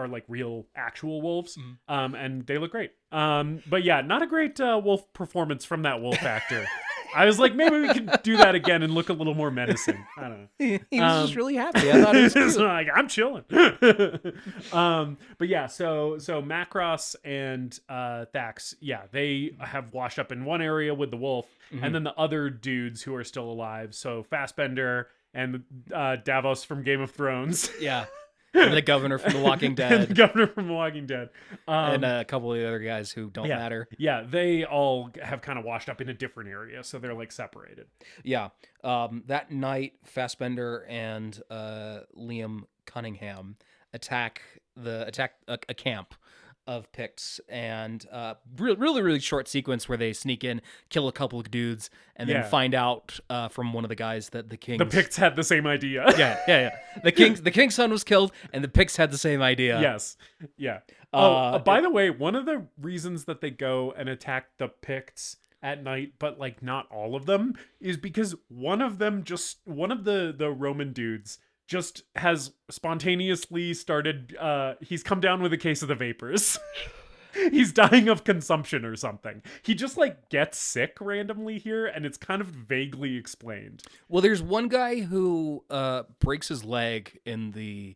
like real, actual wolves, and they look great. But yeah, not a great wolf performance from that wolf actor. I was like, maybe we can do that again and look a little more menacing. I don't know. He was just really happy. I thought it was cute. Like, I'm chilling. But yeah, so Macross and Thax, yeah, they have washed up in one area with the wolf, and then the other dudes who are still alive. So Fassbender and Davos from Game of Thrones. Yeah. And the governor from The Walking Dead. And the governor from The Walking Dead. And a couple of the other guys who don't matter. Yeah, they all have kind of washed up in a different area, so they're like separated. Yeah. That night, Fassbender and Liam Cunningham attack a camp of Picts, and really short sequence where they sneak in, kill a couple of dudes, and then find out from one of the guys that the Picts had the same idea. yeah. The king's son was killed, and the Picts had the same idea. Yes. Yeah. By the way, one of the reasons that they go and attack the Picts at night, but like not all of them, is because one of the Roman dudes just has spontaneously started, he's come down with a case of the vapors. He's dying of consumption or something. He just like gets sick randomly here, and it's kind of vaguely explained. Well, there's one guy who breaks his leg in the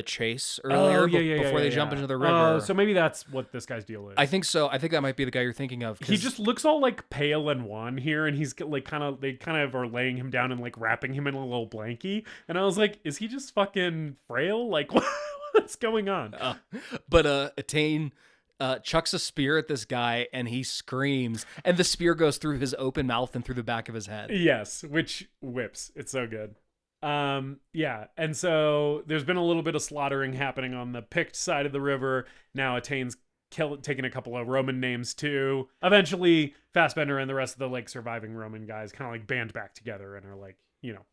chase earlier before they jump into the river. So maybe that's what this guy's deal is. I think so. I think that might be the guy you're thinking of. He just looks all like pale and wan here, and he's like they kind of are laying him down and like wrapping him in a little blankie. And I was like, is he just fucking frail? Like, what's going on? But Attain chucks a spear at this guy, and he screams, and the spear goes through his open mouth and through the back of his head. Yes, which whips. It's so good. Yeah, and so there's been a little bit of slaughtering happening on the Pict side of the river. Now Attain's taking a couple of Roman names too. Eventually, Fassbender and the rest of the like surviving Roman guys kind of like band back together and are like,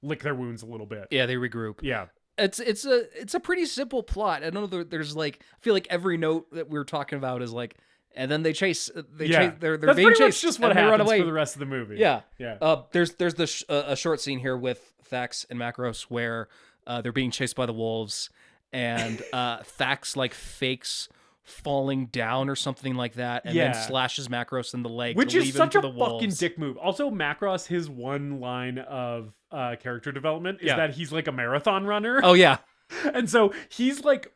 lick their wounds a little bit. Yeah, they regroup. Yeah. It's a pretty simple plot. I don't know. There's like, I feel like every note that we were talking about is like, and then they chase. They're That's being pretty chased. much just what and they run happens away for the rest of the movie. Yeah. Yeah. There's a short scene here with Thax and Macros where they're being chased by the wolves, and Thax like fakes falling down or something like that, and then slashes Macros in the leg, which to is leave such him a to the wolves. fucking dick move. Also, Macross, his one line of character development is that he's like a marathon runner. Oh yeah. And so he's like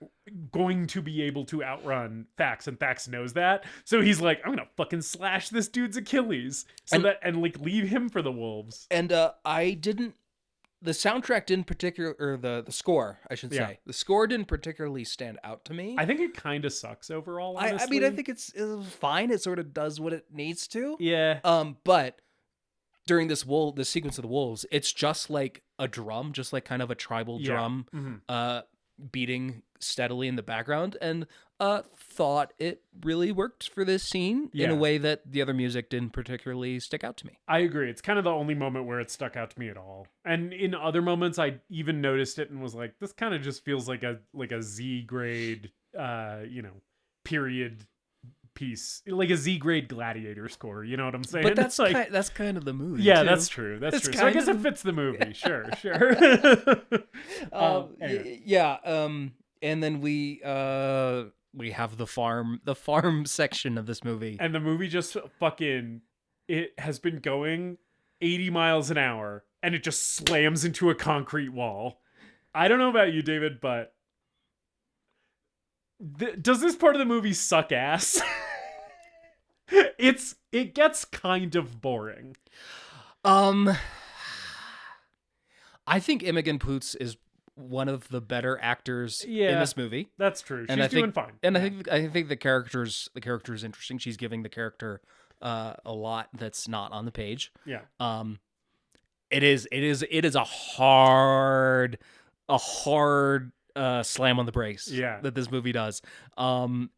going to be able to outrun Thax, and Thax knows that. So he's like, I'm gonna fucking slash this dude's Achilles and like leave him for the wolves. And the soundtrack didn't or the score, I should say. Yeah. The score didn't particularly stand out to me. I think it kind of sucks overall, honestly. I mean, I think it's fine. It sort of does what it needs to. Yeah. But during this sequence of the wolves, it's just like a drum, just like kind of a tribal drum, beating steadily in the background, and thought it really worked for this scene in a way that the other music didn't particularly stick out to me. I agree. It's kind of the only moment where it stuck out to me at all. And in other moments, I even noticed it and was like, this kind of just feels like a Z grade, period piece, like a Z grade Gladiator score. You know what I'm saying? But that's like that's kind of the movie. yeah, too. that's true. That's It's true. So I kind guess of it fits the movie. Sure. Anyway. Yeah. And then we have the farm section of this movie. And the movie just fucking, it has been going 80 miles an hour and it just slams into a concrete wall. I don't know about you, David, but does this part of the movie suck ass? It gets kind of boring. I think Imogen Poots is one of the better actors in this movie. That's true. And She's doing fine. And I think the character is interesting. She's giving the character a lot that's not on the page. Yeah. It is a hard slam on the brakes. Yeah. That this movie does. And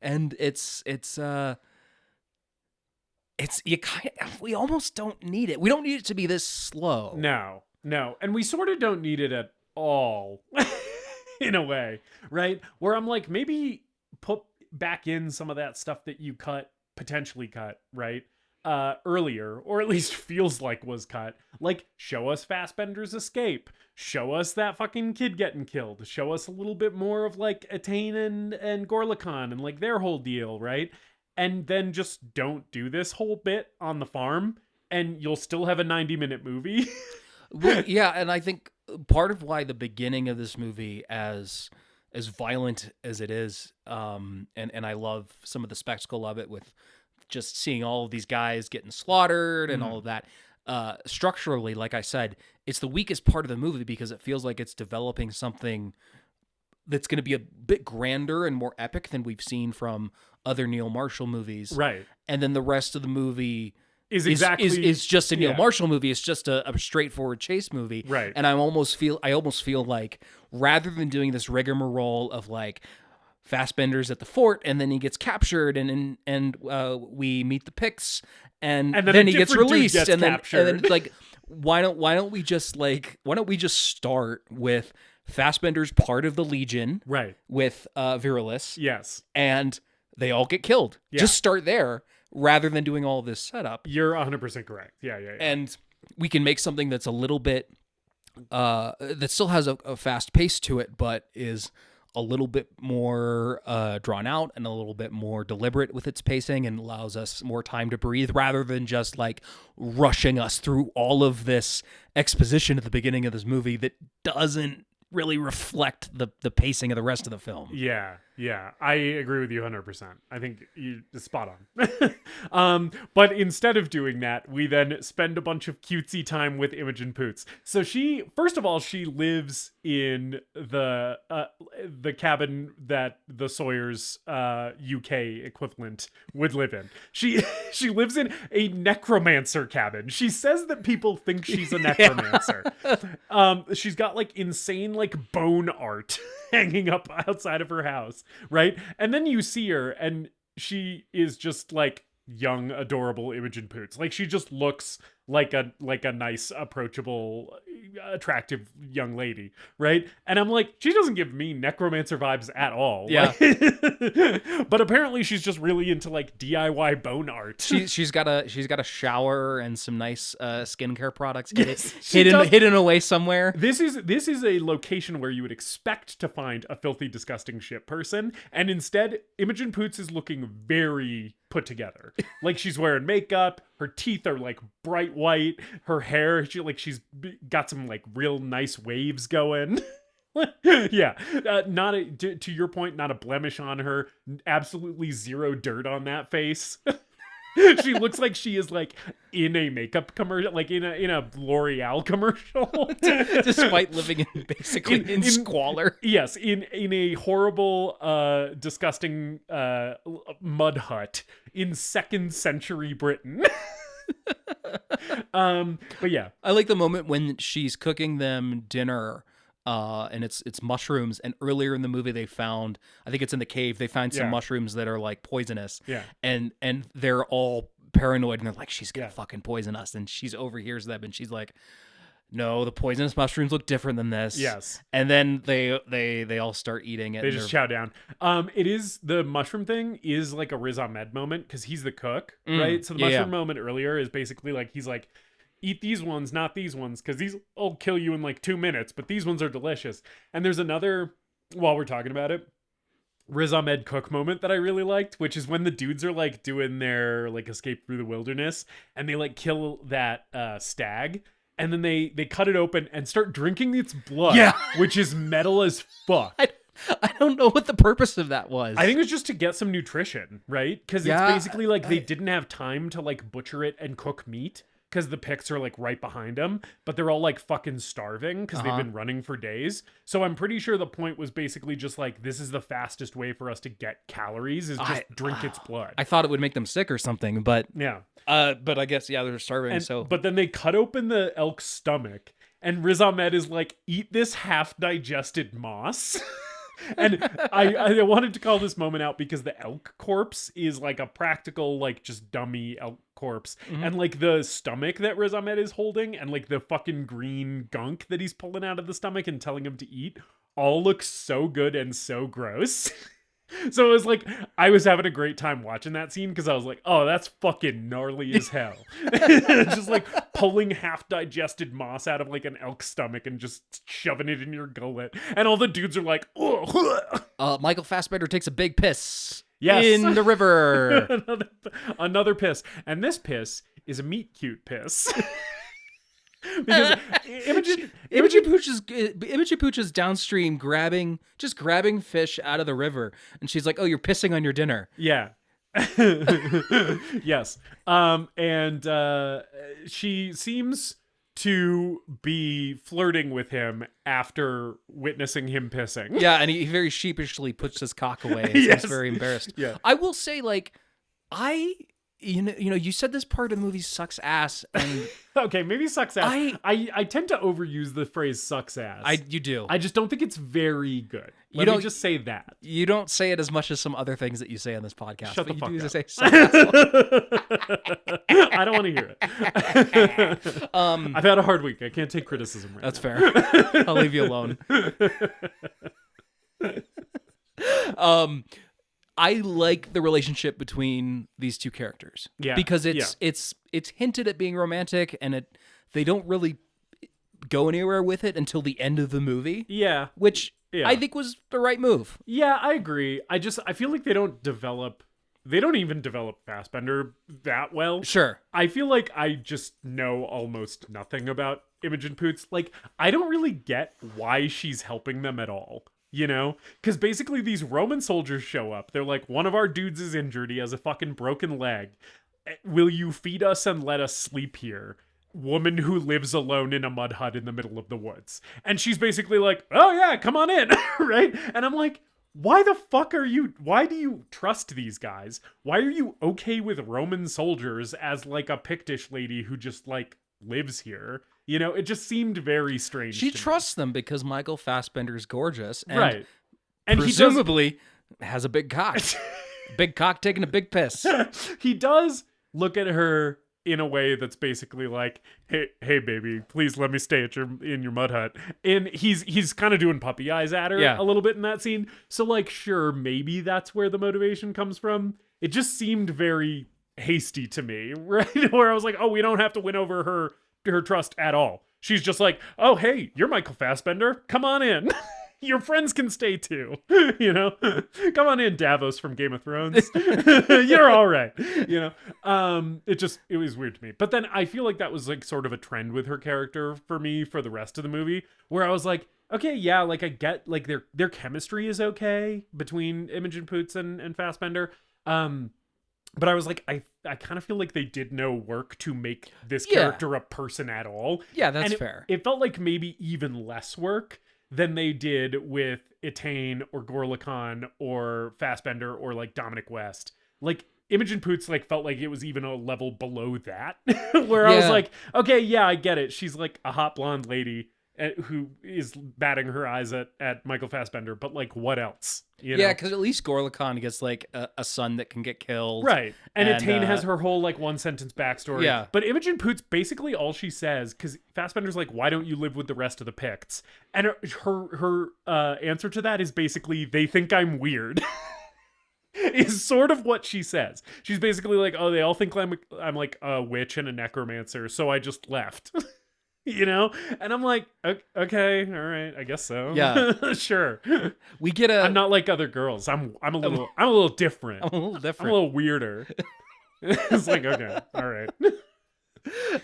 we almost don't need it. We don't need it to be this slow. No. And we sort of don't need it at all in a way, right? Where I'm like, maybe put back in some of that stuff that you potentially cut, right? Earlier, or at least feels like was cut. Like, show us Fassbender's escape. Show us that fucking kid getting killed. Show us a little bit more of like Attain and Gorlikon and like their whole deal, right? And then just don't do this whole bit on the farm and you'll still have a 90-minute movie. Well, yeah, and I think part of why the beginning of this movie, as violent as it is, and I love some of the spectacle of it with just seeing all of these guys getting slaughtered and all of that. Structurally, like I said, it's the weakest part of the movie because it feels like it's developing something that's going to be a bit grander and more epic than we've seen from other Neil Marshall movies. Right. And then the rest of the movie is just a Neil Marshall movie. It's just a straightforward chase movie. Right. And I almost feel like rather than doing this rigmarole of like Fassbender's at the fort and then he gets captured and we meet the Picts and then he gets released and then it's like why don't we just start with Fassbender's part of the Legion, right, with Virilis, yes, and they all get killed. Yeah. Just start there rather than doing all this setup. You're 100% correct. Yeah. And we can make something that's a little bit that still has a fast pace to it, but is a little bit more drawn out and a little bit more deliberate with its pacing and allows us more time to breathe rather than just like rushing us through all of this exposition at the beginning of this movie that doesn't really reflect the pacing of the rest of the film. Yeah. I agree with you 100%. I think you're spot on. But instead of doing that, we then spend a bunch of cutesy time with Imogen Poots. So she lives in the cabin that the Sawyer's UK equivalent would live in. She lives in a necromancer cabin. She says that people think she's a necromancer. She's got like insane like bone art hanging up outside of her house, right? And then you see her and she is just like young, adorable Imogen Poots. Like she just looks like a nice, approachable, attractive young lady, right? And I'm like, she doesn't give me necromancer vibes at all. Yeah. Like, but apparently she's just really into like DIY bone art. She's got a shower and some nice skincare products hidden away somewhere. This is a location where you would expect to find a filthy, disgusting shit person, and instead Imogen Poots is looking very put together. Like she's wearing makeup, her teeth are like bright white, her hair, she's got some like real nice waves going. Yeah, to your point, not a blemish on her, absolutely zero dirt on that face. She looks like she is like in a makeup commercial, like in a L'Oreal commercial, despite living in basically in squalor. Yes, in a horrible, disgusting mud hut in 2nd century Britain. But yeah, I like the moment when she's cooking them dinner. And it's mushrooms. And earlier in the movie, they found, I think it's in the cave, they find some mushrooms that are like poisonous. Yeah. And they're all paranoid and they're like, she's gonna fucking poison us. And she's overhears them and she's like, no, the poisonous mushrooms look different than this. Yes. And then they all start eating it. They just chow down. It is, the mushroom thing is like a Riz Ahmed moment because he's the cook, right? So the mushroom moment earlier is basically like, he's like, eat these ones, not these ones, because these will kill you in like 2 minutes, but these ones are delicious. And there's another, while we're talking about it, Riz Ahmed cook moment that I really liked, which is when the dudes are like doing their like escape through the wilderness and they like kill that stag. And then they cut it open and start drinking its blood, which is metal as fuck. I don't know what the purpose of that was. I think it's just to get some nutrition, right? Because it's basically like they didn't have time to like butcher it and cook meat because the Picts are like right behind them, but they're all like fucking starving because they've been running for days. So I'm pretty sure the point was basically just like, this is the fastest way for us to get calories is just drink its blood. I thought it would make them sick or something, but yeah. But I guess they're starving. But then they cut open the elk's stomach, and Riz Ahmed is like, "Eat this half-digested moss." And I wanted to call this moment out because the elk corpse is like a practical, like just dummy elk corpse, and like the stomach that Riz Ahmed is holding, and like the fucking green gunk that he's pulling out of the stomach and telling him to eat, all looks so good and so gross. So it was like, I was having a great time watching that scene because I was like, oh, that's fucking gnarly as hell. Just like pulling half-digested moss out of like an elk's stomach and just shoving it in your gullet. And all the dudes are like, oh. Michael Fassbender takes a big piss in the river. another piss. And this piss is a meat cute piss. Because Imogen Pooch is downstream grabbing fish out of the river, and she's like, "Oh, you're pissing on your dinner." Yeah. Yes. And she seems to be flirting with him after witnessing him pissing. Yeah, and he very sheepishly puts his cock away and Yes. seems very embarrassed. Yeah. I will say, like, you said this part of the movie sucks ass, and okay, maybe sucks ass. I tend to overuse the phrase sucks ass. you do. I just don't think it's very good. Let me just say that. You don't say it as much as some other things that you say on this podcast. Shut the but you fuck do up. say suck ass. I don't want to hear it. I've had a hard week. I can't take criticism right That's now. fair. I'll leave you alone. I like the relationship between these two characters. Yeah. Because it's hinted at being romantic, and they don't really go anywhere with it until the end of the movie. Yeah. Which Yeah. I think was the right move. Yeah, I agree. I feel like they don't even develop Fassbender that well. Sure. I feel like I just know almost nothing about Imogen Poots. Like, I don't really get why she's helping them at all. You know? Because basically these Roman soldiers show up. They're like, one of our dudes is injured. He has a fucking broken leg. Will you feed us and let us sleep here? Woman who lives alone in a mud hut in the middle of the woods. And she's basically like, oh yeah, come on in. Right? And I'm like, why do you trust these guys? Why are you okay with Roman soldiers as like a Pictish lady who just like lives here? You know, it just seemed very strange. She to me. trusts them because Michael Fassbender's gorgeous. And right. And presumably has a big cock. Big cock taking a big piss. He does look at her in a way that's basically like, hey baby, please let me stay in your mud hut. And he's kind of doing puppy eyes at her a little bit in that scene. So like, sure, maybe that's where the motivation comes from. It just seemed very hasty to me, right? Where I was like, oh, we don't have to win over her trust at all. She's just like, oh, hey, you're Michael Fassbender. Come on in. Your friends can stay too. You know, come on in, Davos from Game of Thrones. You're all right. You know, it was weird to me. But then I feel like that was like sort of a trend with her character for me for the rest of the movie, where I was like, okay, yeah, like I get like their chemistry is okay between Imogen Poots and Fassbender. But I was like, I kind of feel like they did no work to make this character a person at all. Yeah, that's fair. It felt like maybe even less work than they did with Etain or Gorla Khan or Fassbender or like Dominic West. Like Imogen Poots like felt like it was even a level below that. Where I was like, okay, yeah, I get it. She's like a hot blonde lady who is batting her eyes at Michael Fassbender, but like, what else? You Yeah, know? because at least Kurylenko gets like a son that can get killed. Right. And And, Attain has her whole like one sentence backstory. Yeah. But Imogen Poots, basically all she says, because Fassbender's like, why don't you live with the rest of the Picts? And her answer to that is basically, they think I'm weird. Is sort of what she says. She's basically like, oh, they all think I'm like a witch and a necromancer, so I just left. You know? And I'm like, okay, all right, I guess so. Yeah. Sure. We get I'm not like other girls. I'm a little different. I'm a little different. I'm a little weirder. It's like, okay, all right.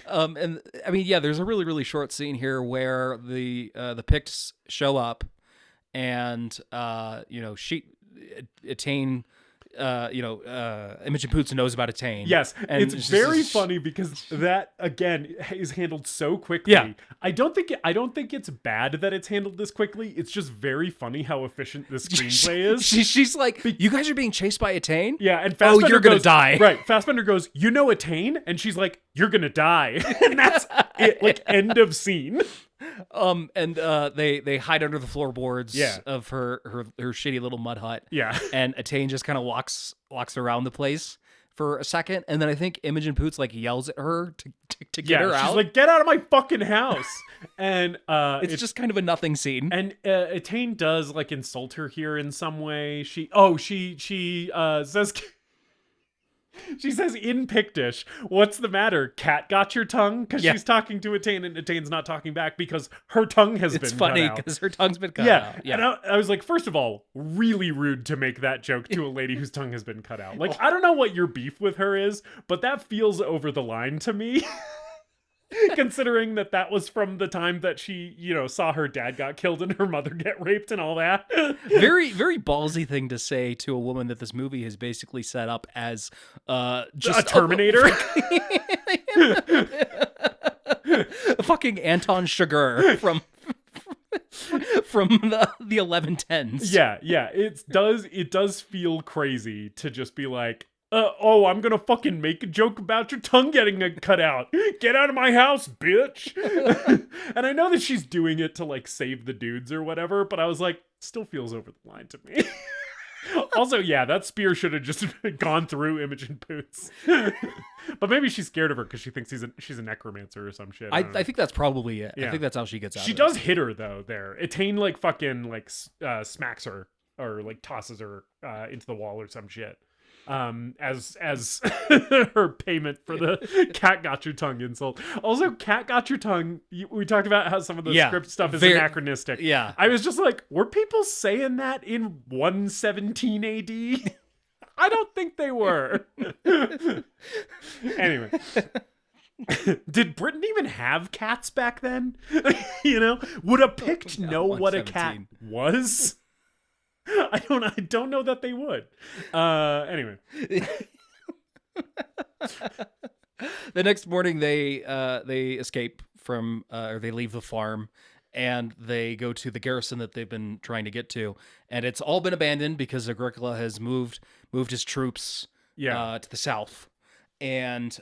And I mean, yeah, there's a really, really short scene here where the Picts show up, and Attain, Imogen Poots knows about Attain. Yes, and it's very funny because that again is handled so quickly. Yeah. I don't think it's bad that it's handled this quickly. It's just very funny how efficient the screenplay is. She's like, you guys are being chased by Attain? Yeah, and Fassbender you're gonna goes, die. Right, Fassbender goes, you know Attain? And she's like, you're gonna die. And that's it, like, end of scene. They hide under the floorboards Yeah. of her shitty little mud hut. Yeah. And Attain just kind of walks around the place for a second, and then I think Imogen Poots like yells at her to get her out. She's like, get out of my fucking house. And it's just kind of a nothing scene. And Attain does like insult her here in some way. She says she says in Pictish, what's the matter? Cat got your tongue? Because she's talking to Attain and Attain's not talking back because her tongue has been cut out. It's funny because her tongue's been cut out. Yeah. And I was like, first of all, really rude to make that joke to a lady whose tongue has been cut out. Like, I don't know what your beef with her is, but that feels over the line to me. Considering that was from the time that she, saw her dad got killed and her mother get raped and all that. Very, very ballsy thing to say to a woman that this movie has basically set up as just a Terminator. A fucking Anton Chigurh from the 1110s. Yeah. It does feel crazy to just be like, I'm gonna fucking make a joke about your tongue getting cut out. Get out of my house, bitch. And I know that she's doing it to like save the dudes or whatever, but I was like, still feels over the line to me. Also, yeah, that spear should have just gone through Imogen Poots. But maybe she's scared of her because she thinks she's a necromancer or some shit. I think that's probably it. Yeah. I think that's how she gets out. She does hit her though. There, Attain like fucking like smacks her or like tosses her into the wall or some shit. As her payment for the cat got your tongue insult. Also, cat got your tongue. We talked about how some of the script stuff is anachronistic. Yeah. I was just like, were people saying that in 117 AD? I don't think they were. Anyway. Did Britain even have cats back then? Would a Pict know what a cat was? I don't know that they would. Anyway. The next morning they escape from or they leave the farm and they go to the garrison that they've been trying to get to, and it's all been abandoned because Agricola has moved his troops to the south. And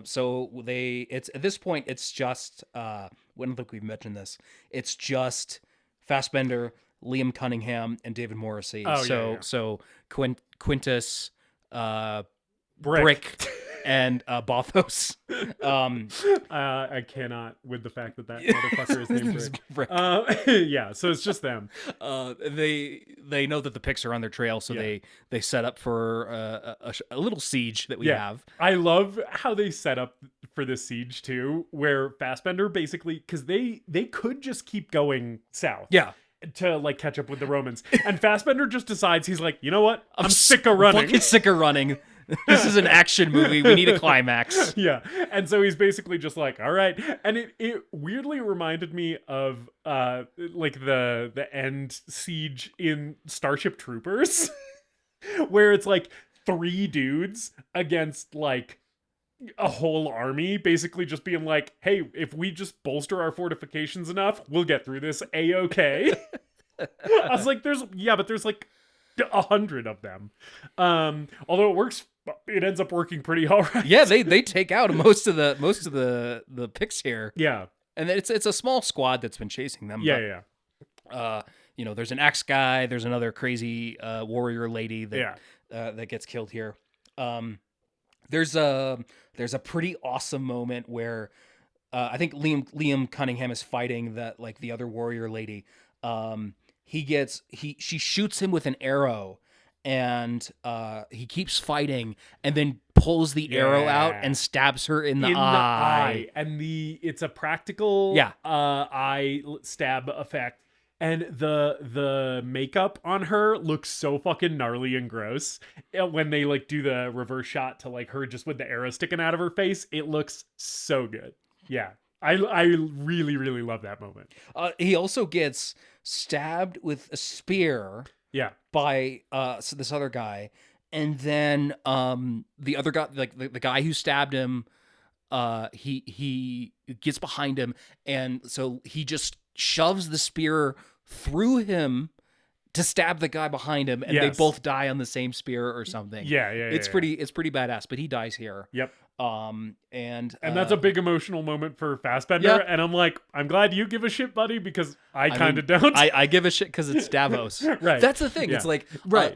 so it's at this point it's just I don't think we've mentioned this. It's just Fassbender, Liam Cunningham, and David Morissey. So Quintus, Brick, and Bothos. I cannot with the fact that motherfucker is named Brick. Yeah, so it's just them. They know that the Picts are on their trail, so they set up for a little siege that we have. I love how they set up for this siege too, where Fassbender basically, because they could just keep going south. Yeah. To like catch up with the Romans, and Fassbender just decides he's like, you know what? I'm sick of running. Fucking sick of running. This is an action movie. We need a climax. Yeah, and so he's basically just like, all right. And it weirdly reminded me of like the end siege in Starship Troopers, where it's like 3 dudes against like a whole army, basically just being like, hey, if we just bolster our fortifications enough, we'll get through this A-okay. I was like, there's like 100 of them. Although it ends up working pretty all right. Yeah, they take out most of the Picts here. Yeah. And it's a small squad that's been chasing them. Yeah. There's an axe guy. There's another crazy warrior lady that gets killed here. There's a pretty awesome moment where I think Liam Cunningham is fighting the other warrior lady. She shoots him with an arrow, and he keeps fighting, and then pulls the arrow out and stabs her in the eye. And it's a practical eye stab effect. And the makeup on her looks so fucking gnarly and gross. When they do the reverse shot to her just with the arrow sticking out of her face, it looks so good. Yeah. I really, really love that moment. He also gets stabbed with a spear by this other guy. And then the other guy, the guy who stabbed him, he gets behind him. And so he just shoves the spear through him to stab the guy behind him, and they both die on the same spear or something. It's pretty badass, but he dies here. Yep. And that's a big emotional moment for Fassbender, and I'm like, I'm glad you give a shit, buddy, because I kind of don't. I give a shit because it's Davos. Right. That's the thing. Yeah. It's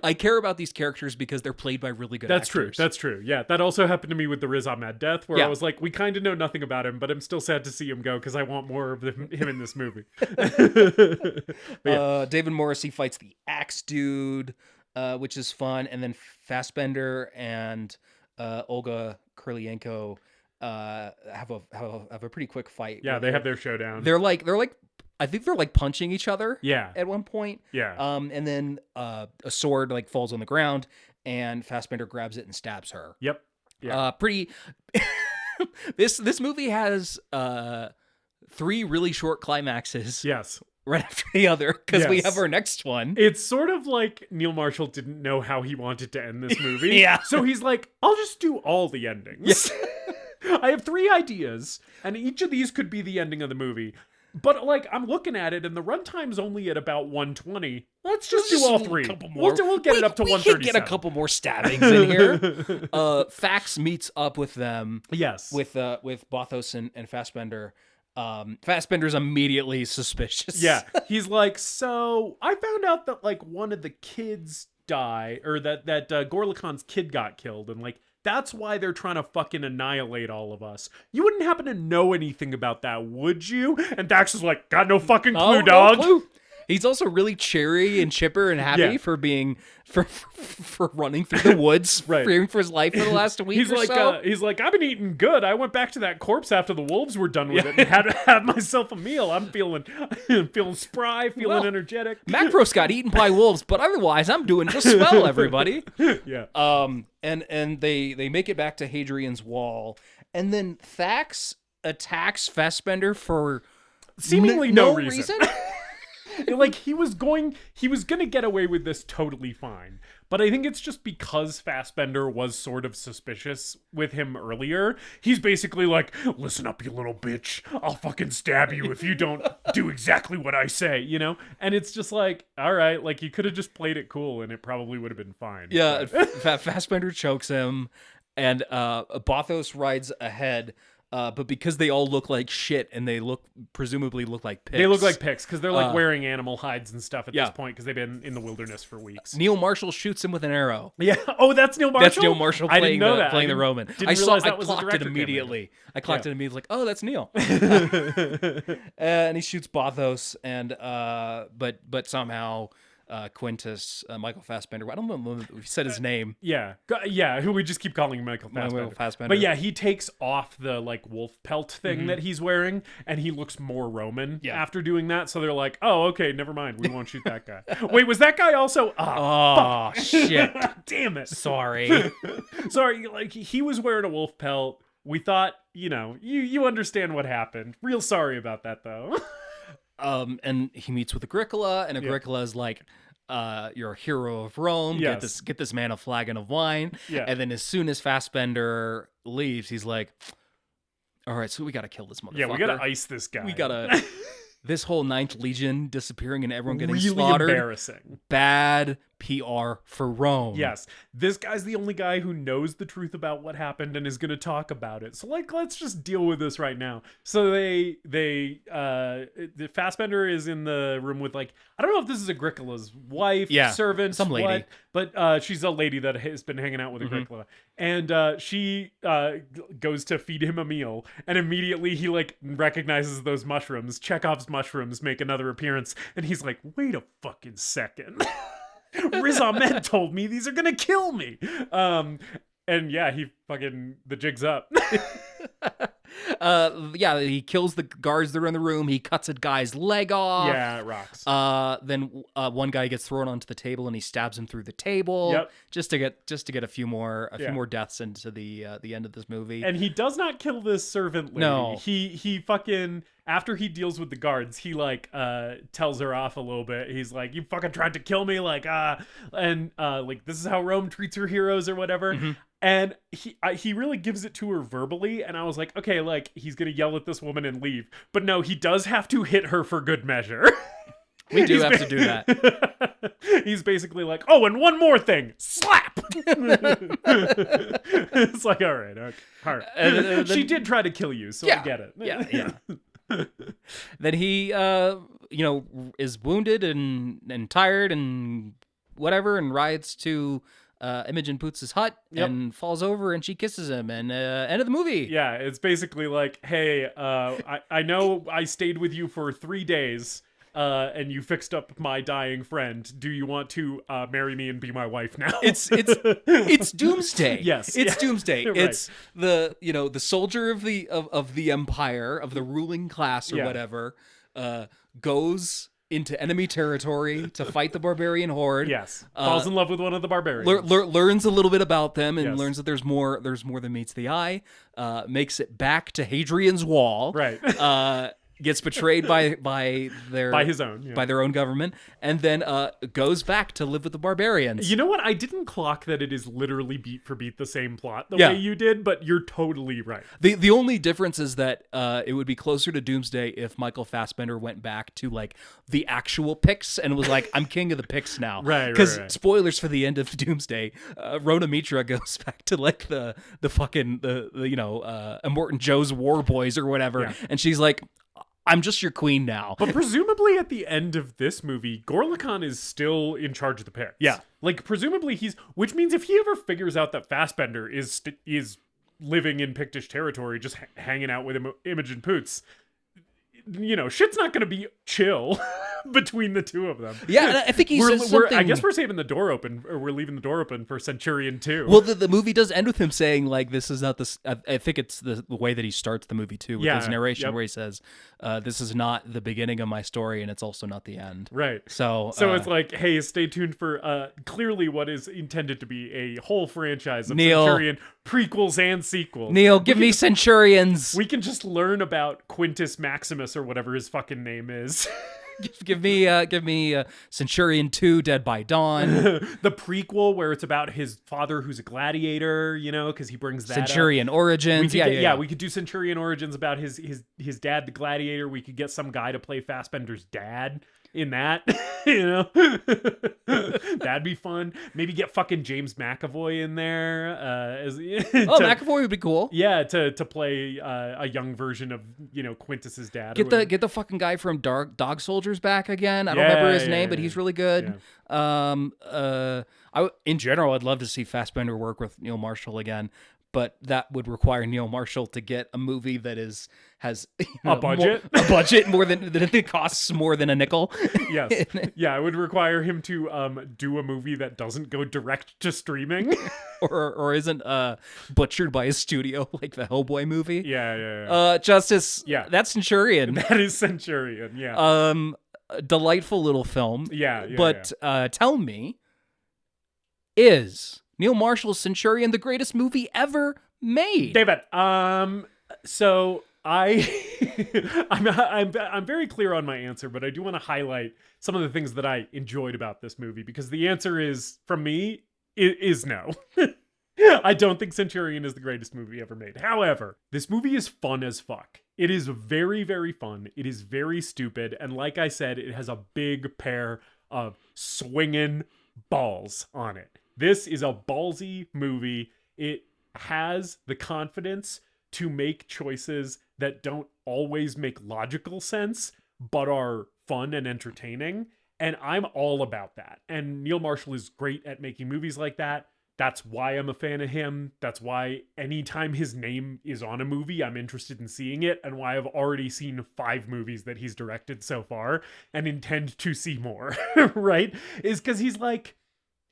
I care about these characters because they're played by really good actors. That's true. Yeah, that also happened to me with the Riz Ahmed death, where I was like, we kind of know nothing about him, but I'm still sad to see him go because I want more of him in this movie. David Morissey fights the axe dude, which is fun, and then Fassbender and Olga Kurylenko have a pretty quick fight. Yeah, they have their showdown. They're I think they're punching each other. Yeah. At one point. Yeah. And then a sword falls on the ground, and Fassbender grabs it and stabs her. Yep. Yeah. Pretty. This movie has 3 really short climaxes. Yes. Right after the other, because we have our next one. It's sort of like Neil Marshall didn't know how he wanted to end this movie. Yeah. So he's like, I'll just do all the endings. Yes. I have 3 ideas, and each of these could be the ending of the movie. But I'm looking at it, and the runtime's only at about 120. Let's just do all 3. We'll get it up to 137. We can get a couple more stabbings in here. Fax meets up with them. Yes. With Bothos and Fassbender. Fassbender's immediately suspicious. Yeah. He's like, so I found out that one of the kids died, or that Gorlakon's kid got killed, and that's why they're trying to fucking annihilate all of us. You wouldn't happen to know anything about that, would you? And Dax is like, got no fucking clue, dog. No clue. He's also really cheery and chipper and happy for being for running through the woods, fearing for his life for the last week. He's like, I've been eating good. I went back to that corpse after the wolves were done with it and had to have myself a meal. I'm feeling spry, feeling energetic. Macros got eaten by wolves, but otherwise I'm doing just swell, everybody. Yeah. And they make it back to Hadrian's Wall, and then Thax attacks Fassbender for seemingly no reason. He was gonna get away with this totally fine. But I think it's just because Fassbender was sort of suspicious with him earlier. He's basically like, listen up, you little bitch. I'll fucking stab you if you don't do exactly what I say, And it's just like, all right, you could have just played it cool and it probably would have been fine. Yeah, Fassbender chokes him, and Bothos rides ahead. But because they all look like shit and they presumably look like pigs. They look like pigs because they're wearing animal hides and stuff at this point because they've been in the wilderness for weeks. Neil Marshall shoots him with an arrow. Yeah. Oh, that's Neil Marshall? That's Neil Marshall playing the Roman. I clocked it immediately. I clocked it immediately. Oh, that's Neil. And he shoots Bothos, and but somehow Quintus, Michael Fassbender. I don't know if he said his name. Yeah, who we just keep calling Michael Fassbender. But yeah, he takes off the wolf pelt thing that he's wearing, and he looks more Roman after doing that. So they're like, oh, okay, never mind. We won't shoot that guy. Wait, was that guy also? Oh, shit. Damn it. Sorry. He was wearing a wolf pelt. We thought, you understand what happened. Real sorry about that, though. And he meets with Agricola, and Agricola is like, you're a hero of Rome. Yes. Get this man a flagon of wine. Yeah. And then as soon as Fassbender leaves, he's like, all right, so we got to kill this motherfucker. Yeah, we got to ice this guy. We got to... This whole Ninth Legion disappearing and everyone getting really slaughtered. Embarrassing. Bad PR for Rome. Yes, this guy's the only guy who knows the truth about what happened and is going to talk about it. So like, let's just deal with this right now. So the Fassbender is in the room with like, I don't know if this is Agricola's wife, servant, some lady, but she's a lady that has been hanging out with Agricola, and she goes to feed him a meal, and immediately he like recognizes those mushrooms. Chekhov's mushrooms make another appearance, and he's like, wait a fucking second. Riz Ahmed told me these are gonna kill me. And yeah, the jig's up. He kills the guards that are in the room. He cuts a guy's leg off. Yeah, it rocks. Then one guy gets thrown onto the table and he stabs him through the table. Yep. Just to get a few more deaths into the end of this movie. And he does not kill this servant lady. No. He fucking, after he deals with the guards, he like tells her off a little bit. He's like, you fucking tried to kill me, like like this is how Rome treats her heroes or whatever. And he really gives it to her verbally, and I was like, okay, like he's gonna yell at this woman and leave, but no, he does have to hit her for good measure. We do have to do that. He's basically like, oh, and one more thing, slap. It's like, all right, okay, all right. Then, she did try to kill you, so I get it. Yeah. Then he, is wounded and tired and whatever, and rides to Imogen Poots' hut and falls over, and she kisses him, and end of the movie. Yeah, it's basically like, hey, I know I stayed with you for 3 days, and you fixed up my dying friend. Do you want to marry me and be my wife now? It's Doomsday. Yes, it's Doomsday. Right. It's the soldier of the empire, of the ruling class or whatever, goes into enemy territory to fight the barbarian horde. Yes, falls in love with one of the barbarians. Learns a little bit about them and learns that there's more than meets the eye. Makes it back to Hadrian's Wall. Right. Gets betrayed by their own government, and then goes back to live with the barbarians. You know what? I didn't clock that it is literally beat for beat the same plot the way you did, but you're totally right. The only difference is that it would be closer to Doomsday if Michael Fassbender went back to like the actual Picts and was like, I'm king of the Picts now. Right. Because spoilers for the end of Doomsday, Rhoda Mitra goes back to like the fucking Immortan Joe's War Boys or whatever, and she's like, I'm just your queen now. But presumably at the end of this movie, Gorlikon is still in charge of the Picts. Yeah. Like, presumably which means if he ever figures out that Fassbender is living in Pictish territory, just hanging out with Imogen Poots, shit's not going to be chill between the two of them. Yeah, I think he says something. I guess we're saving the door open, or we're leaving the door open for Centurion 2. Well, the movie does end with him saying, like, this is not this. I think it's the way that he starts the movie, too, with his narration where he says, this is not the beginning of my story, and it's also not the end. Right. So it's like, hey, stay tuned for clearly what is intended to be a whole franchise of Neil, Centurion prequels and sequels. Neil, give me Centurions. We can just learn about Quintus Maximus or whatever his fucking name is. Give me Centurion 2, Dead by Dawn. The prequel where it's about his father who's a gladiator, because he brings that Centurion up. Origins. We could do Centurion Origins about his dad, the gladiator. We could get some guy to play Fassbender's dad in that, that'd be fun. Maybe get fucking James McAvoy in there. McAvoy would be cool. Yeah, to play a young version of Quintus's dad. Get the fucking guy from Dog Soldiers back again. I don't remember his name, but he's really good. Yeah. In general, I'd love to see Fassbender work with Neil Marshall again. But that would require Neil Marshall to get a movie that has a budget more than that it costs more than a nickel. Yes, yeah, it would require him to do a movie that doesn't go direct to streaming, or isn't butchered by a studio like the Hellboy movie. Yeah. Justice. Yeah, that's Centurion. That is Centurion. Yeah. A delightful little film. Yeah. But tell me, is Neil Marshall's Centurion the greatest movie ever made? David, so I'm very clear on my answer, but I do want to highlight some of the things that I enjoyed about this movie, because the answer is, from me, is no. I don't think Centurion is the greatest movie ever made. However, this movie is fun as fuck. It is very, very fun. It is very stupid. And like I said, it has a big pair of swinging, balls on it. This is a ballsy movie. It has the confidence to make choices that don't always make logical sense, but are fun and entertaining. And I'm all about that. And Neil Marshall is great at making movies like that. That's why I'm a fan of him. That's why anytime his name is on a movie, I'm interested in seeing it, and why I've already seen 5 movies that he's directed so far and intend to see more, right? Is because he's like,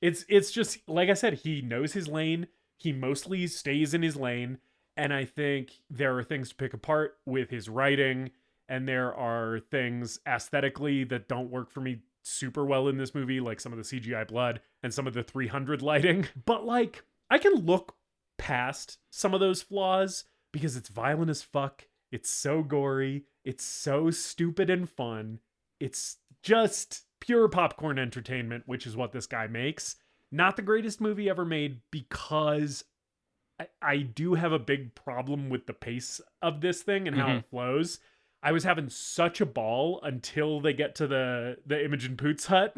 it's just, like I said, he knows his lane. He mostly stays in his lane. And I think there are things to pick apart with his writing, and there are things aesthetically that don't work for me super well in this movie, like some of the CGI blood and some of the 300 lighting. But like, I can look past some of those flaws because it's violent as fuck. It's so gory. It's so stupid and fun. It's just pure popcorn entertainment, which is what this guy makes. Not the greatest movie ever made, because I do have a big problem with the pace of this thing and how it flows. I was having such a ball until they get to the Imogen Poots hut.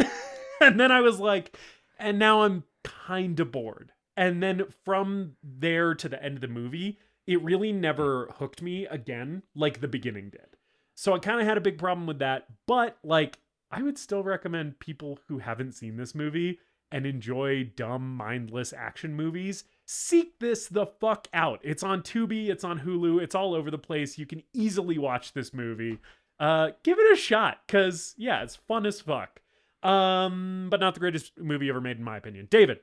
And then I was like, and now I'm kind of bored. And then from there to the end of the movie, it really never hooked me again like the beginning did. So I kind of had a big problem with that. But like, I would still recommend people who haven't seen this movie and enjoy dumb, mindless action movies, seek this the fuck out. It's on Tubi, it's on Hulu, it's all over the place. You can easily watch this movie. Give it a shot, because, yeah, it's fun as fuck. But not the greatest movie ever made, in my opinion. David,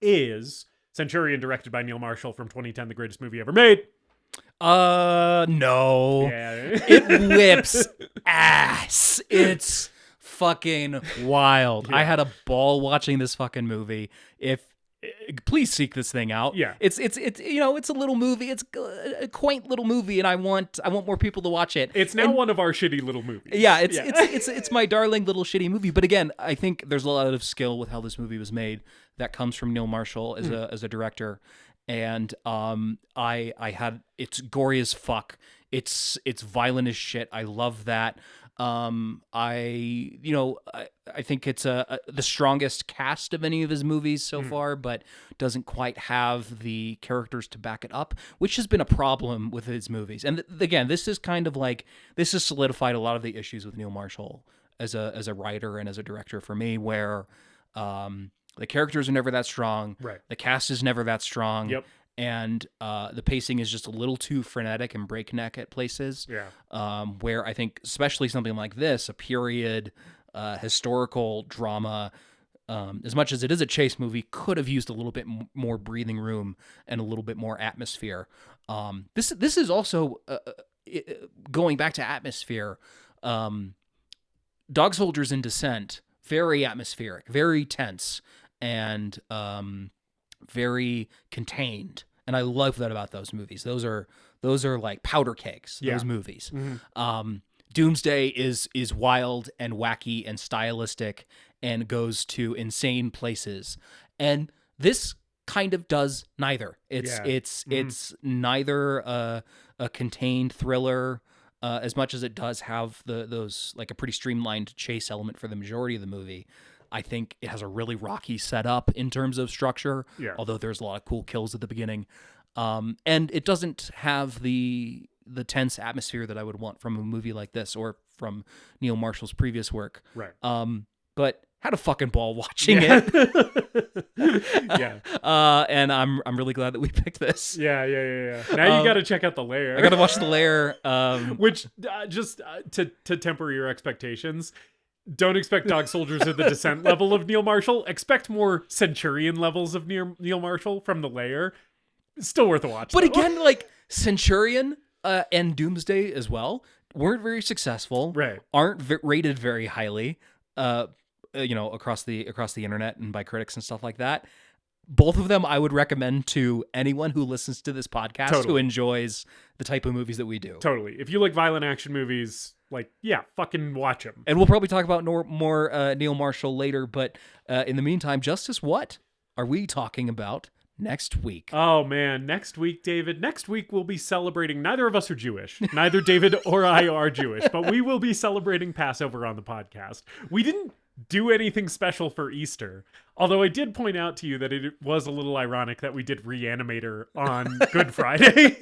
is Centurion, directed by Neil Marshall from 2010, the greatest movie ever made? No. Yeah. It whips ass. It's fucking wild. Yeah. I had a ball watching this fucking movie. Please seek this thing out. Yeah. It's you know, it's a little movie. It's a quaint little movie, and I want more people to watch it. It's now one of our shitty little movies. Yeah, it's my darling little shitty movie. But again, I think there's a lot of skill with how this movie was made that comes from Neil Marshall as a director. And it's gory as fuck. It's violent as shit. I love that. I think it's the strongest cast of any of his movies so far, but doesn't quite have the characters to back it up, which has been a problem with his movies. And again, this has solidified a lot of the issues with Neil Marshall as a writer and as a director for me, where the characters are never that strong, right? The cast is never that strong, Yep. And the pacing is just a little too frenetic and breakneck at places. Yeah. Where I think, especially something like this, a period historical drama, as much as it is a chase movie, could have used a little bit more breathing room and a little bit more atmosphere. This is also going back to atmosphere. Dog Soldiers in Descent, very atmospheric, very tense, and very contained, and I love that about those movies. Those are like powder kegs. Those movies. Mm-hmm. Doomsday is wild and wacky and stylistic and goes to insane places, and this kind of does neither. It's neither a contained thriller as much as it does have those like a pretty streamlined chase element for the majority of the movie. I think it has a really rocky setup in terms of structure, although there's a lot of cool kills at the beginning. And it doesn't have the tense atmosphere that I would want from a movie like this or from Neil Marshall's previous work. Right. But had a fucking ball watching it. Yeah. And I'm really glad that we picked this. Yeah. Now you got to check out The Lair. I got to watch The Lair. Which, just to temper your expectations, don't expect Dog Soldiers at the Descent level of Neil Marshall. Expect more Centurion levels of Neil Marshall from The Lair. Still worth a watch. But again, like Centurion and Doomsday as well weren't very successful. Right. Aren't rated very highly. Across the internet and by critics and stuff like that. Both of them I would recommend to anyone who listens to this podcast who enjoys the type of movies that we do. Totally. If you like violent action movies, fucking watch them. And we'll probably talk about more Neil Marshall later, but in the meantime, Justus, what are we talking about next week? Oh man, next week, David. Next week we'll be celebrating, neither of us are Jewish. Neither David or I are Jewish, but we will be celebrating Passover on the podcast. We didn't do anything special for Easter. Although I did point out to you that it was a little ironic that we did Reanimator on Good Friday,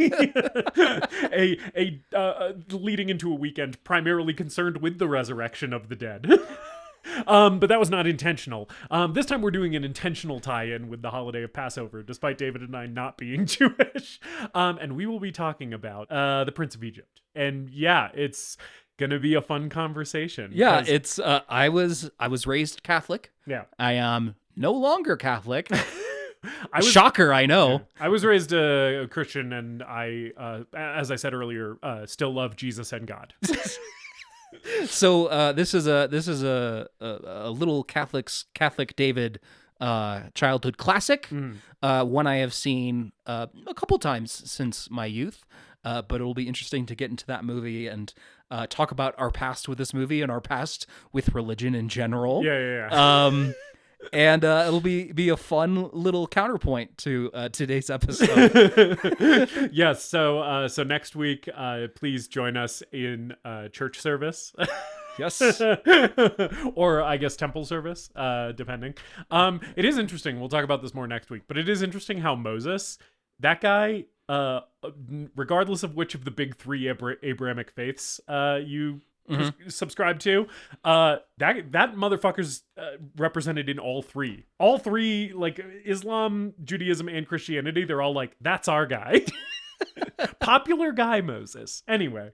leading into a weekend primarily concerned with the resurrection of the dead. But that was not intentional. This time we're doing an intentional tie-in with the holiday of Passover, despite David and I not being Jewish. And we will be talking about the Prince of Egypt. And yeah, it's gonna be a fun conversation. Yeah, it's I was raised Catholic. Yeah. I am no longer Catholic. Shocker, I know. Yeah. I was raised a Christian, and I, as I said earlier, still love Jesus and God. So this is a little Catholic David childhood classic. One I have seen a couple times since my youth. But it'll be interesting to get into that movie and talk about our past with this movie and our past with religion in general. Yeah. And it'll be a fun little counterpoint to today's episode. Yes. So next week, please join us in church service. Yes. Or I guess temple service, depending. It is interesting. We'll talk about this more next week. But it is interesting how Moses, that guy, regardless of which of the big three Abrahamic faiths you subscribe to, that motherfucker's represented in all three. All three, like Islam, Judaism, and Christianity, they're all like, that's our guy. Popular guy, Moses. Anyway.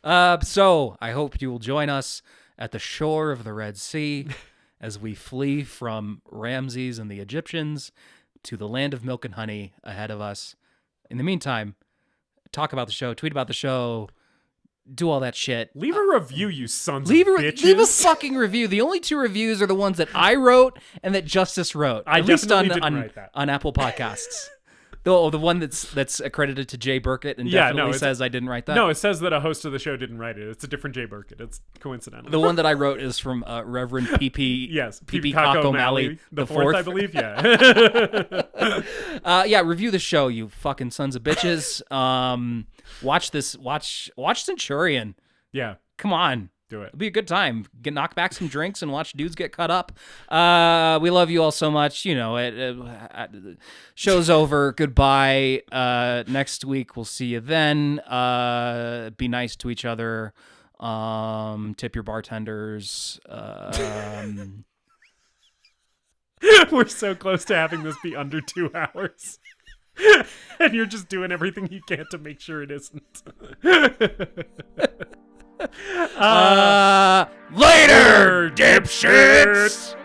So I hope you will join us at the shore of the Red Sea as we flee from Ramses and the Egyptians to the land of milk and honey ahead of us. In the meantime, talk about the show, tweet about the show, do all that shit. Leave a review, you sons of bitches. Leave a fucking review. The only two reviews are the ones that I wrote and that Justus wrote. I at least definitely didn't write that. On Apple Podcasts. The one that's accredited to Jay Burkett and definitely says I didn't write that. No, it says that a host of the show didn't write it. It's a different Jay Burkett. It's coincidental. The one that I wrote is from Reverend P.P. Yes, P.P. Cock O'Malley the fourth, I believe. Yeah. Yeah. Review the show, you fucking sons of bitches. Watch Centurion. Yeah. Come on. Do it. It'll be a good time. Knock back some drinks and watch dudes get cut up. We love you all so much. You know, show's over. Goodbye. Next week, we'll see you then. Be nice to each other. Tip your bartenders. We're so close to having this be under 2 hours. And you're just doing everything you can to make sure it isn't. Later, dipshits!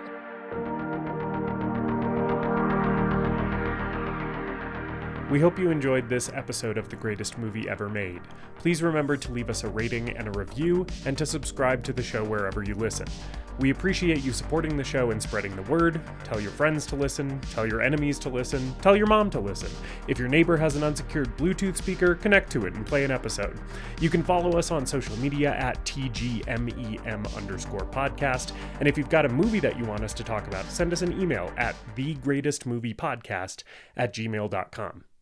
We hope you enjoyed this episode of The Greatest Movie Ever Made. Please remember to leave us a rating and a review, and to subscribe to the show wherever you listen. We appreciate you supporting the show and spreading the word. Tell your friends to listen, tell your enemies to listen, tell your mom to listen. If your neighbor has an unsecured Bluetooth speaker, connect to it and play an episode. You can follow us on social media at TGMEM_podcast. And if you've got a movie that you want us to talk about, send us an email at thegreatestmoviepodcast@gmail.com.